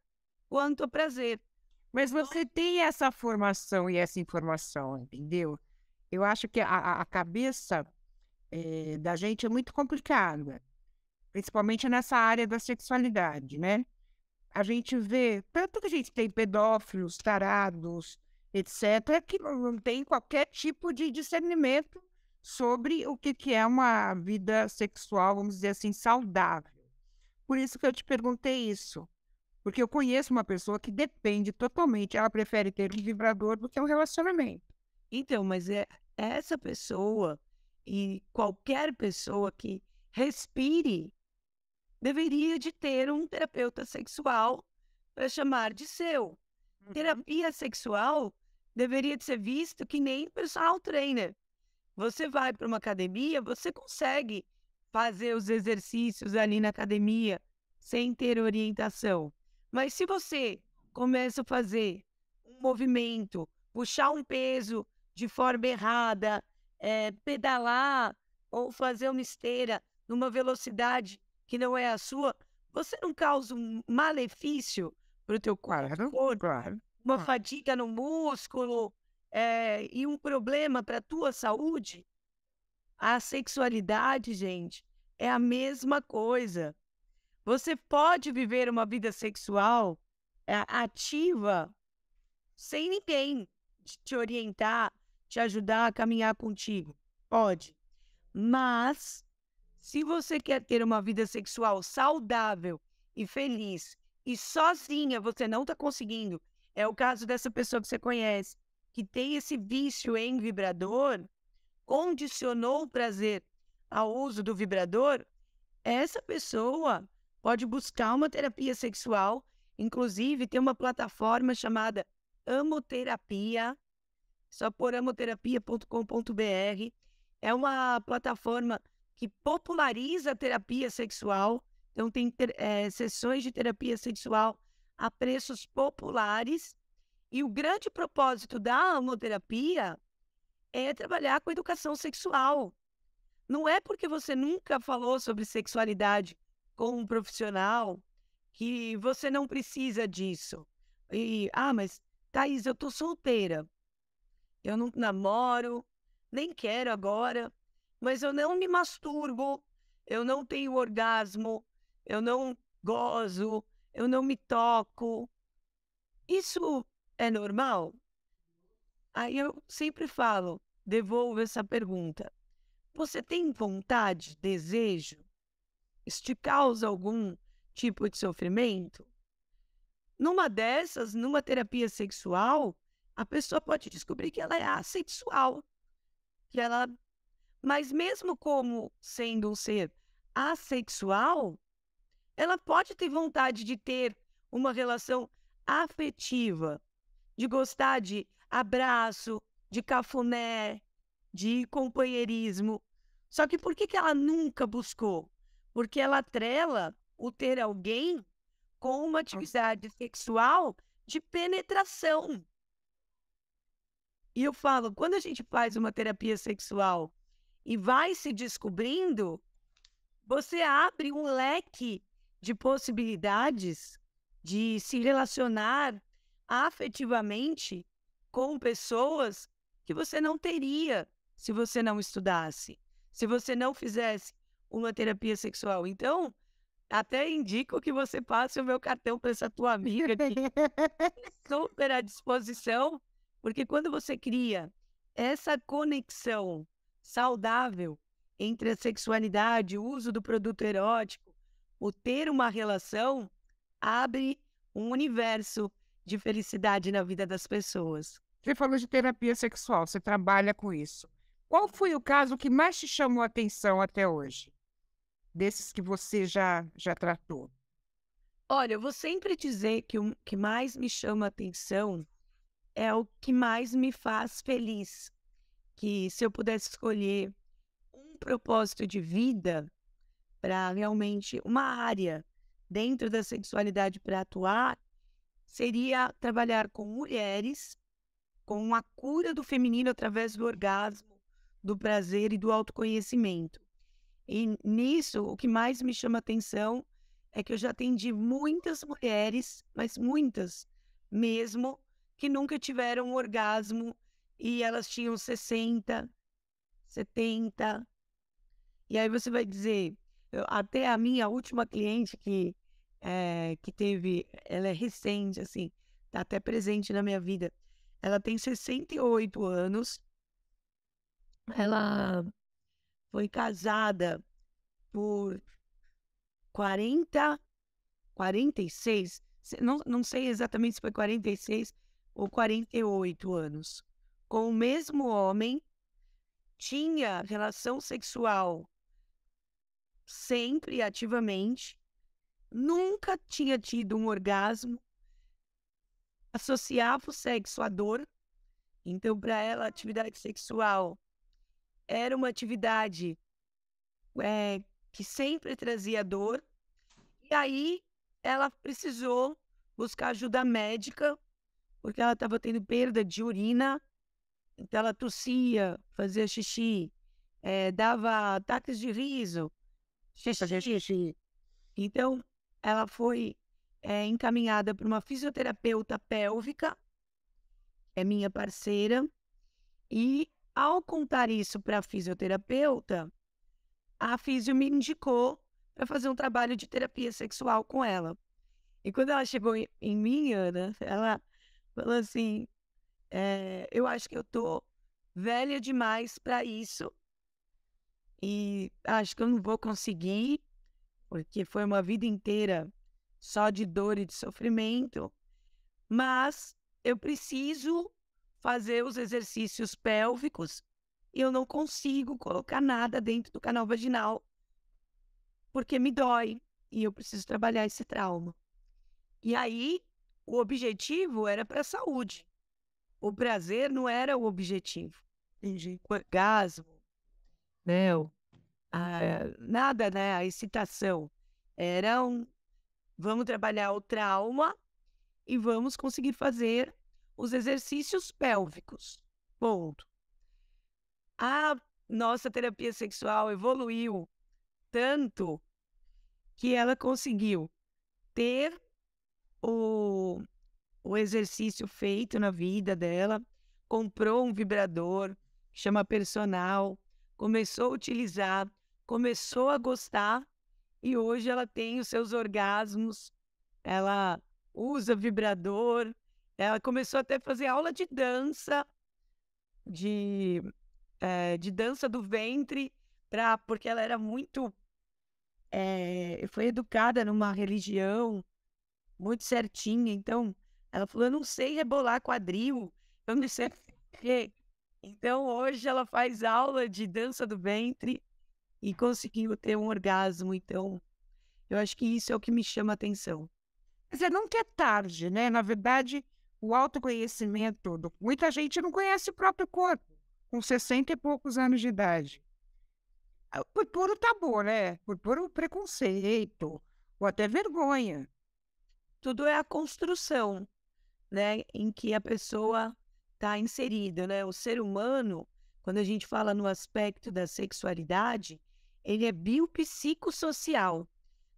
quanto ao prazer. Mas você tem essa formação e essa informação, entendeu? Eu acho que a cabeça da gente é muito complicada, principalmente nessa área da sexualidade, né? A gente vê, tanto que a gente tem pedófilos, tarados, etc., que não tem qualquer tipo de discernimento sobre o que é uma vida sexual, vamos dizer assim, saudável. Por isso que eu te perguntei isso. Porque eu conheço uma pessoa que depende totalmente, ela prefere ter um vibrador do que um relacionamento. Então, mas é essa pessoa e qualquer pessoa que respire deveria de ter um terapeuta sexual para chamar de seu. Terapia sexual deveria de ser visto que nem personal trainer. Você vai para uma academia, você consegue fazer os exercícios ali na academia sem ter orientação. Mas se você começa a fazer um movimento, puxar um peso de forma errada, pedalar ou fazer uma esteira numa velocidade que não é a sua, você não causa um malefício para o teu Claro, corpo, claro. uma fadiga no músculo, e um problema para a tua saúde? A sexualidade, gente, é a mesma coisa. Você pode viver uma vida sexual ativa sem ninguém te orientar, te ajudar a caminhar contigo. Pode. Mas, se você quer ter uma vida sexual saudável e feliz, e sozinha você não está conseguindo, é o caso dessa pessoa que você conhece, que tem esse vício em vibrador, condicionou o prazer ao uso do vibrador, essa pessoa pode buscar uma terapia sexual, inclusive tem uma plataforma chamada Amoterapia, só por amoterapia.com.br. É uma plataforma que populariza a terapia sexual, então tem sessões de terapia sexual a preços populares, e o grande propósito da amoterapia é trabalhar com educação sexual. Não é porque você nunca falou sobre sexualidade com um profissional que você não precisa disso. Mas, Thaís, eu tô solteira. Eu não namoro, nem quero agora, mas eu não me masturbo, eu não tenho orgasmo, eu não gozo, eu não me toco. Isso é normal? Aí eu sempre falo, devolvo essa pergunta. Você tem vontade, desejo? Isso te causa algum tipo de sofrimento? Numa dessas, numa terapia sexual, a pessoa pode descobrir que ela é assexual, que ela... Mas mesmo como sendo um ser assexual, ela pode ter vontade de ter uma relação afetiva, de gostar de abraço, de cafuné, de companheirismo. Só que por que ela nunca buscou? Porque ela atrela o ter alguém com uma atividade sexual de penetração. E eu falo, quando a gente faz uma terapia sexual e vai se descobrindo, você abre um leque de possibilidades de se relacionar afetivamente com pessoas que você não teria se você não estudasse, se você não fizesse uma terapia sexual. Então, até indico que você passe o meu cartão para essa tua amiga aqui, super à disposição, porque quando você cria essa conexão saudável entre a sexualidade, o uso do produto erótico, o ter uma relação, abre um universo de felicidade na vida das pessoas. Você falou de terapia sexual, você trabalha com isso. Qual foi o caso que mais te chamou a atenção até hoje? Desses que você já tratou? Olha, eu vou sempre dizer que o que mais me chama a atenção é o que mais me faz feliz. Que se eu pudesse escolher um propósito de vida para realmente uma área dentro da sexualidade para atuar, seria trabalhar com mulheres, com a cura do feminino através do orgasmo, do prazer e do autoconhecimento. E nisso, o que mais me chama atenção é que eu já atendi muitas mulheres, mas muitas mesmo, que nunca tiveram um orgasmo e elas tinham 60, 70. E aí você vai dizer, até a minha última cliente que teve, ela é recente, assim, tá até presente na minha vida. Ela tem 68 anos, ela foi casada por 40, 46, não sei exatamente se foi 46 ou 48 anos, com o mesmo homem, tinha relação sexual sempre ativamente, nunca tinha tido um orgasmo, associava o sexo à dor, então para ela a atividade sexual era uma atividade que sempre trazia dor, e aí ela precisou buscar ajuda médica, porque ela estava tendo perda de urina, então ela tossia, fazia xixi, dava ataques de riso, xixi. Então, ela foi encaminhada para uma fisioterapeuta pélvica, é minha parceira, e ao contar isso para a fisioterapeuta, a fisio me indicou para fazer um trabalho de terapia sexual com ela. E quando ela chegou em mim, Ana, ela falou assim, eu acho que eu tô velha demais para isso e acho que eu não vou conseguir, porque foi uma vida inteira só de dor e de sofrimento, mas eu preciso fazer os exercícios pélvicos e eu não consigo colocar nada dentro do canal vaginal porque me dói e eu preciso trabalhar esse trauma. E aí, o objetivo era para a saúde. O prazer não era o objetivo. Entendi. O orgasmo, né? Nada, né? A excitação. Era vamos trabalhar o trauma e vamos conseguir fazer os exercícios pélvicos. Ponto. A nossa terapia sexual evoluiu tanto que ela conseguiu ter o exercício feito na vida dela, comprou um vibrador, chama personal, começou a utilizar, começou a gostar e hoje ela tem os seus orgasmos, ela usa vibrador, ela começou até a fazer aula de dança, de dança do ventre, porque ela era muito, foi educada numa religião muito certinha, então ela falou, eu não sei rebolar quadril, eu não sei o quê. Então hoje ela faz aula de dança do ventre e conseguiu ter um orgasmo, então eu acho que isso é o que me chama a atenção. Quer dizer, nunca é tarde, né? Na verdade, o autoconhecimento, muita gente não conhece o próprio corpo, com 60 e poucos anos de idade. Por puro tabu, né? Por puro preconceito, ou até vergonha. Tudo é a construção, né, em que a pessoa está inserida, né? O ser humano, quando a gente fala no aspecto da sexualidade, ele é biopsicossocial.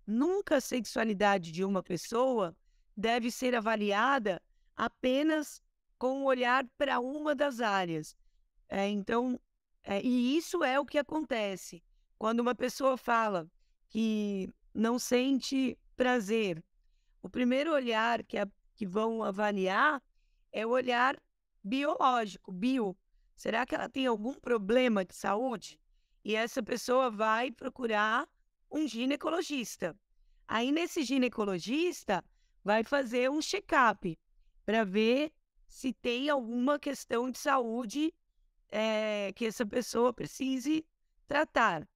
Nunca a sexualidade de uma pessoa deve ser avaliada apenas com o olhar para uma das áreas. Então, e isso é o que acontece quando uma pessoa fala que não sente prazer. O primeiro olhar que vão avaliar é o olhar biológico, bio. Será que ela tem algum problema de saúde? E essa pessoa vai procurar um ginecologista. Aí, nesse ginecologista, vai fazer um check-up. para ver se tem alguma questão de saúde que essa pessoa precise tratar. O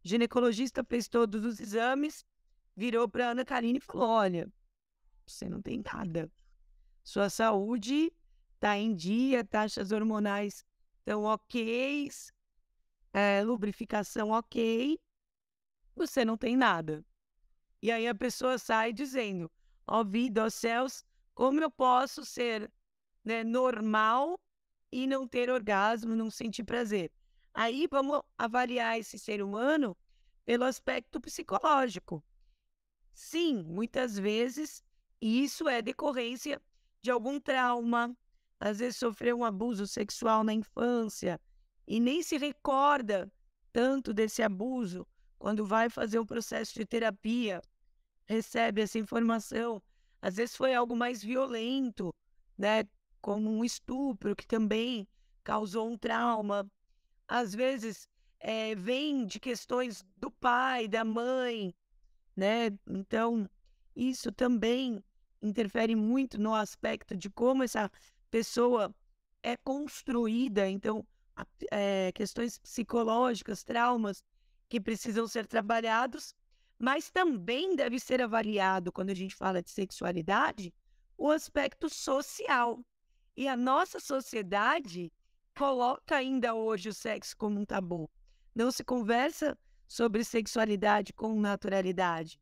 ginecologista fez todos os exames, virou para Ana Karine e falou: olha, você não tem nada. Sua saúde está em dia, taxas hormonais estão ok, lubrificação ok, você não tem nada. E aí a pessoa sai dizendo: ó vida, ó céus, como eu posso ser, né, normal e não ter orgasmo, não sentir prazer? Aí vamos avaliar esse ser humano pelo aspecto psicológico. Sim, muitas vezes isso é decorrência de algum trauma, às vezes sofreu um abuso sexual na infância e nem se recorda tanto desse abuso quando vai fazer um processo de terapia, recebe essa informação. Às vezes foi algo mais violento, né, como um estupro que também causou um trauma. Às vezes vem de questões do pai, da mãe, né? Então, isso também interfere muito no aspecto de como essa pessoa é construída. Então, questões psicológicas, traumas que precisam ser trabalhados, mas também deve ser avaliado, quando a gente fala de sexualidade, o aspecto social. E a nossa sociedade coloca ainda hoje o sexo como um tabu. Não se conversa sobre sexualidade com naturalidade.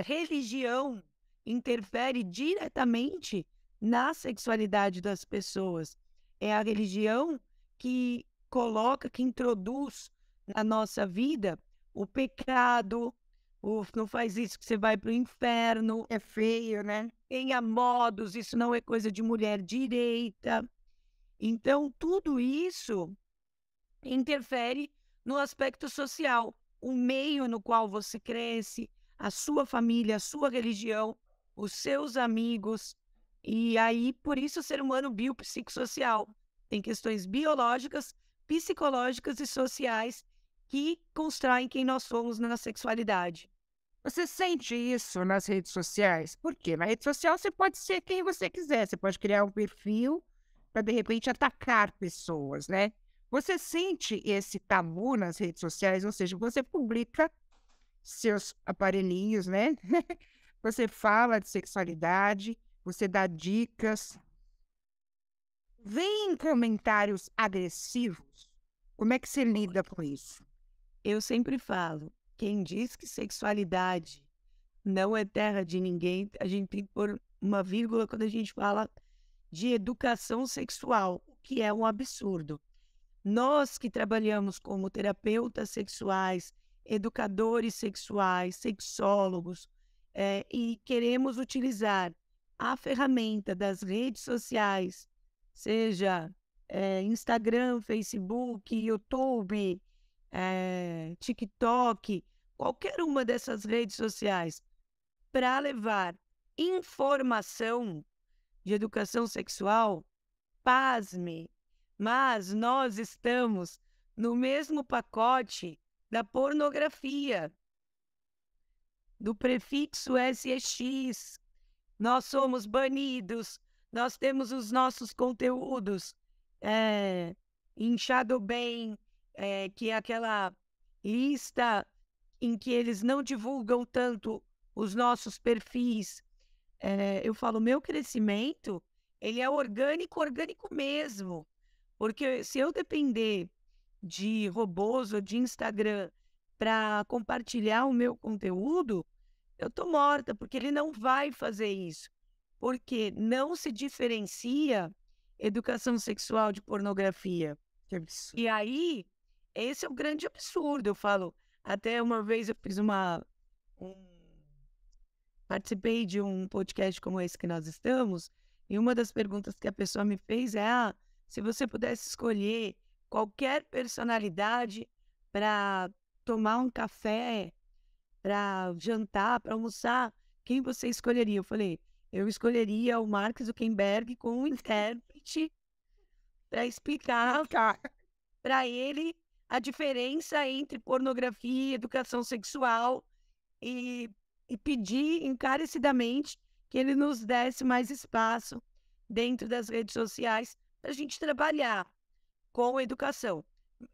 Religião interfere diretamente na sexualidade das pessoas. É a religião que coloca, que introduz na nossa vida o pecado, não faz isso que você vai para o inferno. É feio, né? Tenha modos, isso não é coisa de mulher direita. Então, tudo isso interfere no aspecto social, o meio no qual você cresce, a sua família, a sua religião, os seus amigos. E aí, por isso, o ser humano biopsicossocial tem questões biológicas, psicológicas e sociais que constroem quem nós somos na sexualidade. Você sente isso nas redes sociais? Por quê? Na rede social você pode ser quem você quiser, você pode criar um perfil para, de repente, atacar pessoas, né? Você sente esse tabu nas redes sociais? Ou seja, você publica seus aparelhinhos, né? Você fala de sexualidade, você dá dicas. Vem comentários agressivos. Como é que você lida com isso? Eu sempre falo, quem diz que sexualidade não é terra de ninguém, a gente tem que pôr uma vírgula quando a gente fala de educação sexual, o que é um absurdo. Nós que trabalhamos como terapeutas sexuais, educadores sexuais, sexólogos, e queremos utilizar a ferramenta das redes sociais, seja Instagram, Facebook, YouTube, TikTok, qualquer uma dessas redes sociais, para levar informação de educação sexual, pasme, mas nós estamos no mesmo pacote da pornografia, do prefixo SEX. Nós somos banidos, nós temos os nossos conteúdos em Shadowban, que é aquela lista em que eles não divulgam tanto os nossos perfis. Eu falo, meu crescimento, ele é orgânico, orgânico mesmo. Porque se eu depender de robôs ou de Instagram para compartilhar o meu conteúdo, eu tô morta, porque ele não vai fazer isso. Porque não se diferencia educação sexual de pornografia. Que absurdo. E aí, esse é o grande absurdo. Eu falo, até uma vez eu fiz participei de um podcast como esse que nós estamos, e uma das perguntas que a pessoa me fez é: se você pudesse escolher qualquer personalidade para tomar um café, para jantar, para almoçar, quem você escolheria? Eu falei, eu escolheria o Mark Zuckerberg como intérprete para explicar para ele a diferença entre pornografia e educação sexual e pedir encarecidamente que ele nos desse mais espaço dentro das redes sociais para a gente trabalhar com a educação.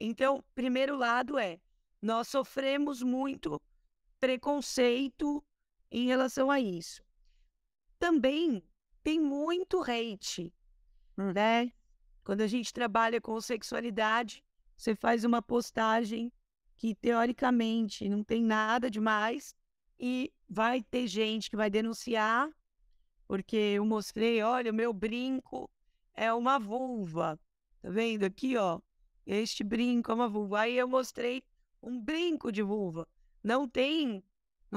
Então, primeiro lado nós sofremos muito preconceito em relação a isso. Também tem muito hate, né? Quando a gente trabalha com sexualidade, você faz uma postagem que, teoricamente, não tem nada demais e vai ter gente que vai denunciar, porque eu mostrei, olha, o meu brinco é uma vulva. Tá vendo aqui, ó? Este brinco é uma vulva. Aí eu mostrei um brinco de vulva. Não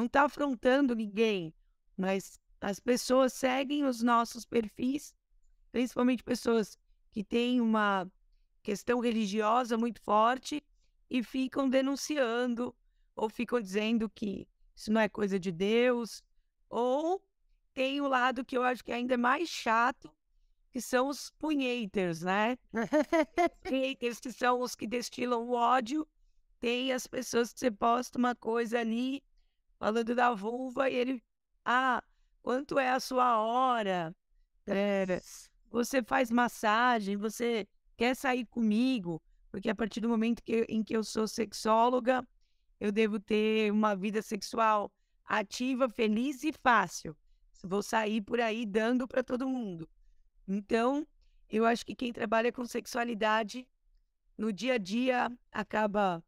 tá afrontando ninguém, mas as pessoas seguem os nossos perfis, principalmente pessoas que têm uma questão religiosa muito forte e ficam denunciando ou ficam dizendo que isso não é coisa de Deus, ou tem o lado que eu acho que ainda é mais chato, que são os punheters, né? Haters, que são os que destilam o ódio. Tem as pessoas que você posta uma coisa ali, falando da vulva, e ele, quanto é a sua hora? Você faz massagem, você quer sair comigo? Porque a partir do momento em que eu sou sexóloga, eu devo ter uma vida sexual ativa, feliz e fácil. Vou sair por aí dando para todo mundo. Então, eu acho que quem trabalha com sexualidade, no dia a dia, acaba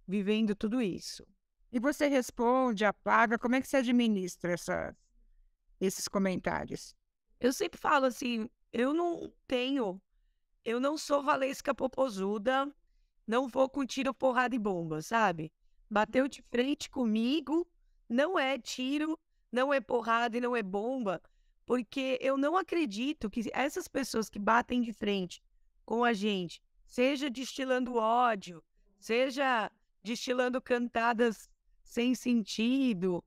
vivendo tudo isso. E você responde, apaga, como é que você administra esses comentários? Eu sempre falo assim, eu não sou Valesca Popozuda, não vou com tiro, porrada e bomba, sabe? Bateu de frente comigo, não é tiro, não é porrada e não é bomba, porque eu não acredito que essas pessoas que batem de frente com a gente, seja destilando ódio, seja destilando cantadas sem sentido,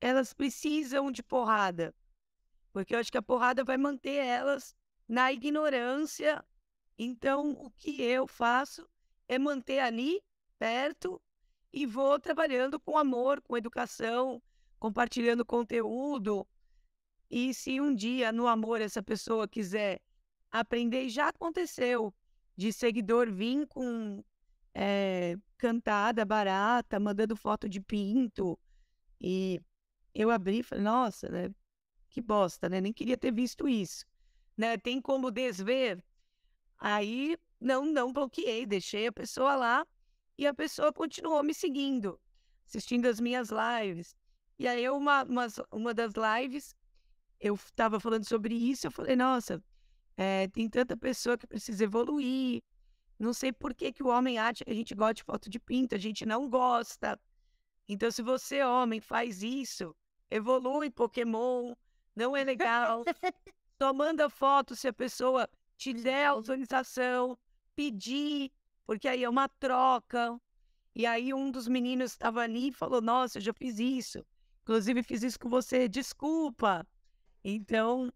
elas precisam de porrada, porque eu acho que a porrada vai manter elas na ignorância. Então, o que eu faço é manter ali perto e vou trabalhando com amor, com educação, compartilhando conteúdo. E se um dia, no amor, essa pessoa quiser aprender, e já aconteceu, de seguidor vir com cantada barata, mandando foto de pinto, e eu abri e falei, nossa, né? Que bosta, né? Nem queria ter visto isso. Né? Tem como desver? Aí não bloqueei, deixei a pessoa lá e a pessoa continuou me seguindo, assistindo as minhas lives. E aí uma das lives, eu estava falando sobre isso, eu falei, nossa, tem tanta pessoa que precisa evoluir, não sei por que que o homem acha que a gente gosta de foto de pinto, a gente não gosta. Então, se você, homem, faz isso, evolui Pokémon, não é legal. Só manda foto se a pessoa te der autorização, pedir, porque aí é uma troca. E aí um dos meninos estava ali e falou, nossa, eu já fiz isso. Inclusive fiz isso com você, desculpa. Então,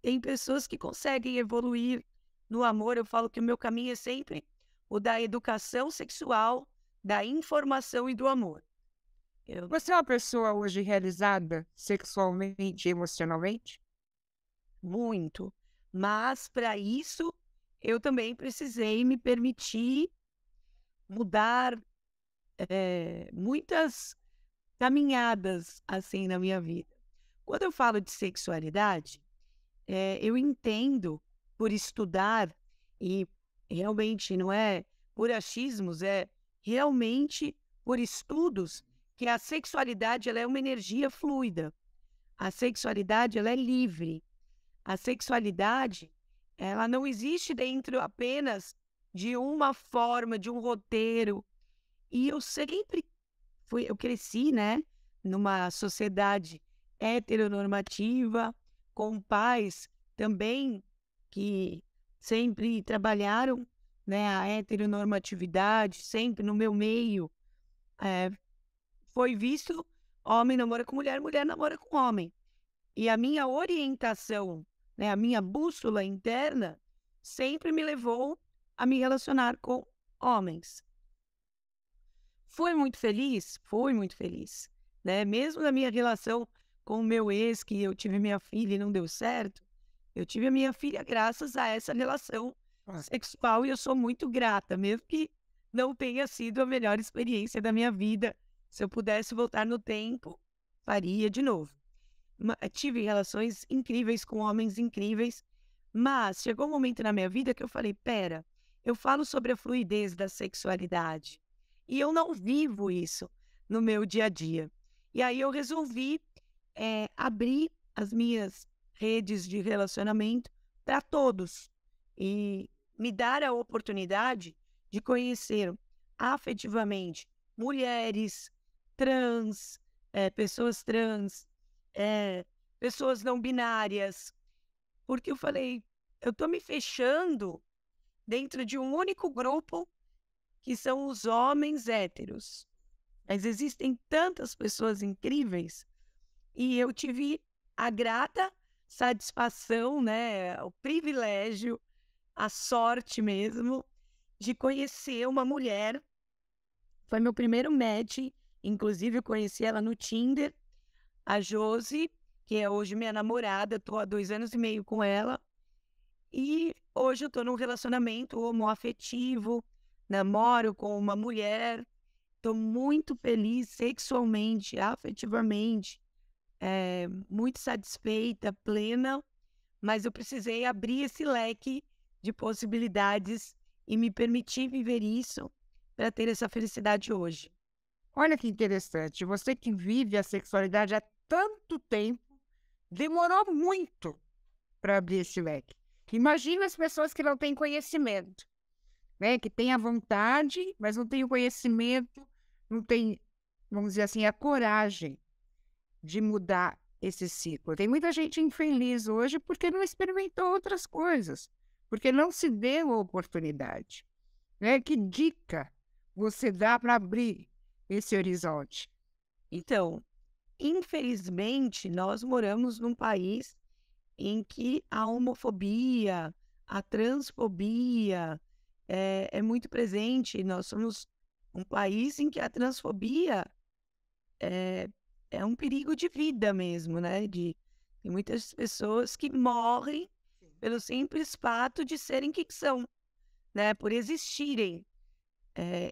tem pessoas que conseguem evoluir no amor. Eu falo que o meu caminho é sempre o da educação sexual, da informação e do amor. Você é uma pessoa hoje realizada sexualmente e emocionalmente? Muito. Mas, para isso, eu também precisei me permitir mudar muitas caminhadas assim na minha vida. Quando eu falo de sexualidade, eu entendo por estudar, e realmente não é por achismos, é realmente por estudos, que a sexualidade ela é uma energia fluida. A sexualidade ela é livre. A sexualidade, ela não existe dentro apenas de uma forma, de um roteiro. E eu cresci, né, numa sociedade heteronormativa, com pais também que sempre trabalharam, né, a heteronormatividade, sempre no meu meio, foi visto homem namora com mulher, mulher namora com homem. E a minha orientação, né, a minha bússola interna, sempre me levou a me relacionar com homens. Fui muito feliz, né? Mesmo na minha relação com o meu ex, que eu tive minha filha e não deu certo, eu tive a minha filha graças a essa relação sexual e eu sou muito grata, mesmo que não tenha sido a melhor experiência da minha vida. Se eu pudesse voltar no tempo, faria de novo. Tive relações incríveis com homens incríveis, mas chegou um momento na minha vida que eu falei, pera, eu falo sobre a fluidez da sexualidade e eu não vivo isso no meu dia a dia. E aí eu resolvi abrir as minhas redes de relacionamento para todos e me dar a oportunidade de conhecer afetivamente mulheres, trans, pessoas trans, pessoas não binárias, porque eu falei, eu estou me fechando dentro de um único grupo que são os homens héteros. Mas existem tantas pessoas incríveis e eu tive a grata satisfação, né, o privilégio, a sorte mesmo de conhecer uma mulher. Foi meu primeiro match, inclusive eu conheci ela no Tinder, a Josi, que é hoje minha namorada, estou há 2 anos e meio com ela. E hoje eu estou num relacionamento homoafetivo, namoro com uma mulher, estou muito feliz sexualmente, afetivamente, muito satisfeita, plena, mas eu precisei abrir esse leque de possibilidades e me permitir viver isso para ter essa felicidade hoje. Olha que interessante, você que vive a sexualidade há tanto tempo, demorou muito para abrir esse leque. Imagina as pessoas que não têm conhecimento, né? Que têm a vontade, mas não têm o conhecimento, não têm, vamos dizer assim, a coragem de mudar esse ciclo. Tem muita gente infeliz hoje porque não experimentou outras coisas, porque não se deu a oportunidade, né? Que dica você dá para abrir esse horizonte? Então, infelizmente, nós moramos num país em que a homofobia, a transfobia é muito presente. Nós somos um país em que a transfobia é um perigo de vida mesmo, né? Tem muitas pessoas que morrem pelo simples fato de serem quem são, né? Por existirem.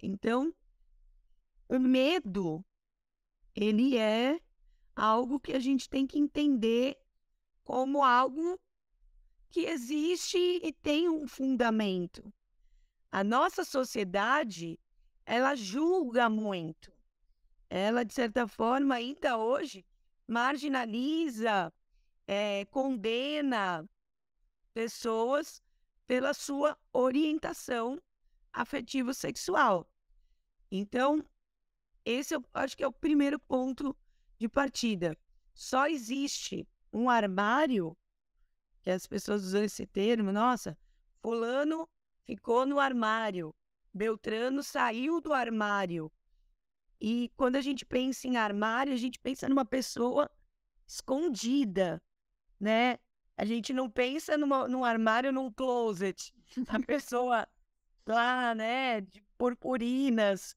Então, o medo, ele é algo que a gente tem que entender como algo que existe e tem um fundamento. A nossa sociedade, ela julga muito. Ela, de certa forma, ainda hoje, marginaliza, condena pessoas pela sua orientação afetivo-sexual. Então, esse eu acho que é o primeiro ponto de partida. Só existe um armário, que as pessoas usam esse termo, nossa, fulano ficou no armário, Beltrano saiu do armário. E quando a gente pensa em armário, a gente pensa numa pessoa escondida, né? A gente não pensa num armário, num closet. A pessoa lá, né, de purpurinas.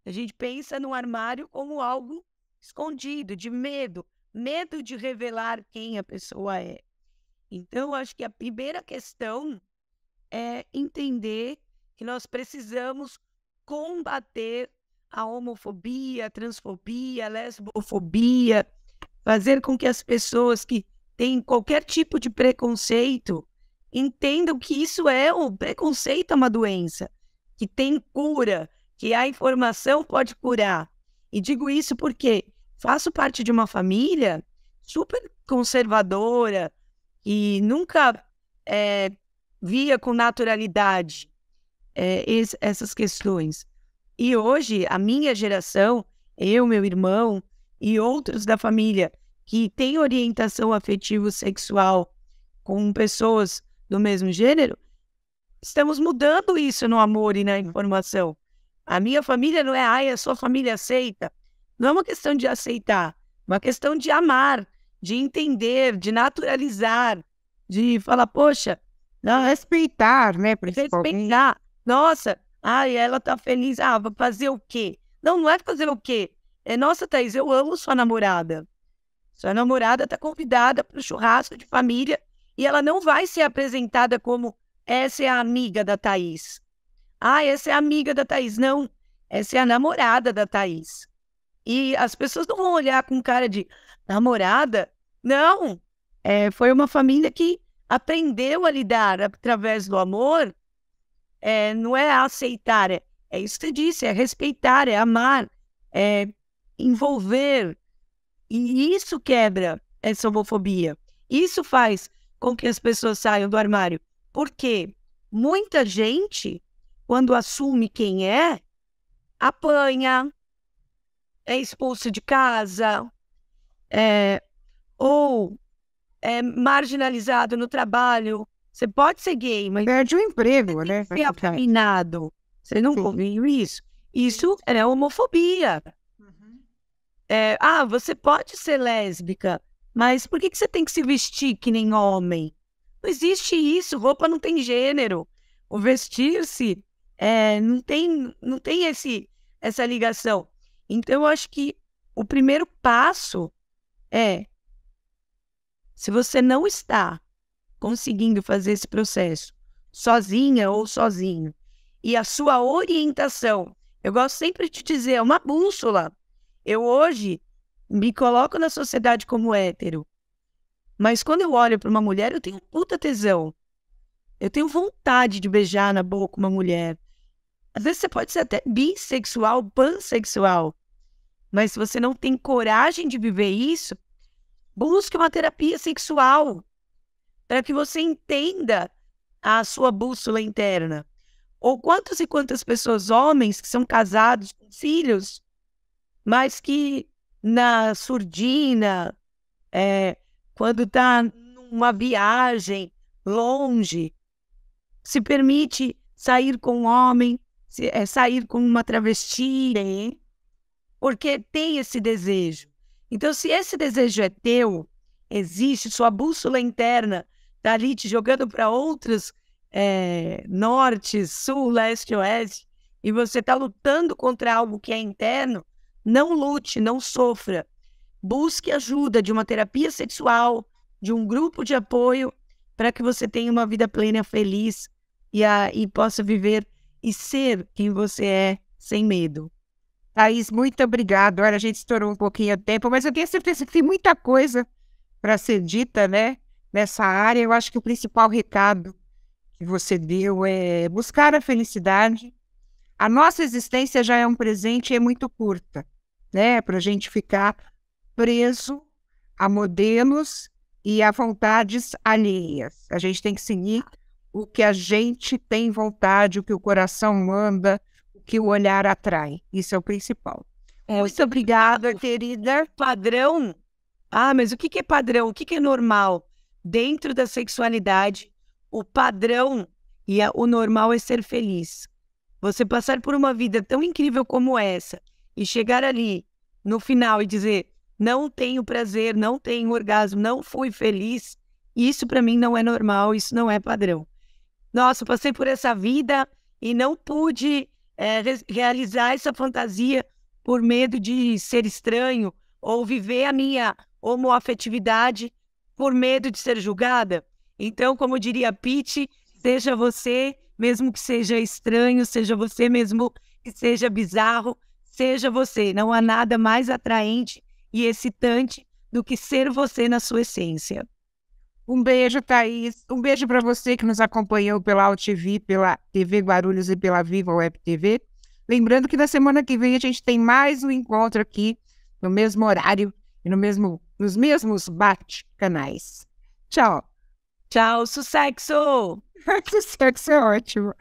A gente pensa no armário como algo escondido, de medo. Medo de revelar quem a pessoa é. Então, acho que a primeira questão é entender que nós precisamos combater a homofobia, a transfobia, a lesbofobia, fazer com que as pessoas que têm qualquer tipo de preconceito entendam que isso o preconceito é uma doença, que tem cura, que a informação pode curar. E digo isso porque faço parte de uma família super conservadora e nunca via com naturalidade essas questões. E hoje, a minha geração, eu, meu irmão e outros da família que têm orientação afetivo-sexual com pessoas do mesmo gênero, estamos mudando isso no amor e na informação. A minha família não é, a sua família aceita. Não é uma questão de aceitar, é uma questão de amar, de entender, de naturalizar, de falar, poxa, não, respeitar, né? Respeitar. Nossa, ela tá feliz. Vou fazer o quê? Não é fazer o quê? Nossa, Thaís, eu amo sua namorada. Sua namorada está convidada para o churrasco de família e ela não vai ser apresentada como essa é a amiga da Thaís. Ah, essa é a amiga da Thaís. Não, essa é a namorada da Thaís. E as pessoas não vão olhar com cara de namorada. Não, foi uma família que aprendeu a lidar através do amor. Não é aceitar, é isso que você disse, é respeitar, é amar, é envolver. E isso quebra essa homofobia. Isso faz com que as pessoas saiam do armário. Porque muita gente, quando assume quem apanha, é expulso de casa, ou é marginalizado no trabalho. Você pode ser gay, mas perde o emprego, né? ser afeminado. Você nunca ouviu isso? Isso é homofobia. Você pode ser lésbica, mas por que você tem que se vestir que nem homem? Não existe isso, roupa não tem gênero. O vestir-se não tem essa ligação. Então, eu acho que o primeiro passo se você não está conseguindo fazer esse processo sozinha ou sozinho, e a sua orientação, eu gosto sempre de dizer, é uma bússola. Eu hoje me coloco na sociedade como hétero, mas quando eu olho para uma mulher, eu tenho puta tesão. Eu tenho vontade de beijar na boca uma mulher. Às vezes você pode ser até bissexual, pansexual, mas se você não tem coragem de viver isso, busque uma terapia sexual para que você entenda a sua bússola interna. Ou quantas e quantas pessoas, homens, que são casados com filhos, mas que na surdina, quando está numa viagem longe, se permite sair com um homem, sair com uma travesti, porque tem esse desejo. Então, se esse desejo é teu, existe, sua bússola interna está ali te jogando para outros norte, sul, leste, oeste, e você está lutando contra algo que é interno, não lute, não sofra. Busque ajuda de uma terapia sexual, de um grupo de apoio, para que você tenha uma vida plena, feliz e possa viver e ser quem você é, sem medo. Thaís, muito obrigada. Olha, a gente estourou um pouquinho o tempo, mas eu tenho certeza que tem muita coisa para ser dita, né, nessa área. Eu acho que o principal recado que você deu é buscar a felicidade. A nossa existência já é um presente e é muito curta, né, para a gente ficar preso a modelos e a vontades alheias. A gente tem que seguir o que a gente tem vontade, o que o coração manda, o que o olhar atrai. Isso é o principal. Muito obrigada, querida. Padrão? Mas o que é padrão? O que é normal? Dentro da sexualidade, o padrão e o normal é ser feliz. Você passar por uma vida tão incrível como essa e chegar ali no final e dizer não tenho prazer, não tenho orgasmo, não fui feliz, isso para mim não é normal, isso não é padrão. Nossa, eu passei por essa vida e não pude realizar essa fantasia por medo de ser estranho ou viver a minha homoafetividade por medo de ser julgada. Então, como diria Pitty, seja você, mesmo que seja estranho, seja você mesmo que seja bizarro, seja você. Não há nada mais atraente e excitante do que ser você na sua essência. Um beijo, Thaís. Um beijo para você que nos acompanhou pela AltV, pela TV Guarulhos e pela Viva Web TV. Lembrando que na semana que vem a gente tem mais um encontro aqui, no mesmo horário e nos mesmos bate-canais. Tchau. Tchau, sucesso! Sucesso é ótimo.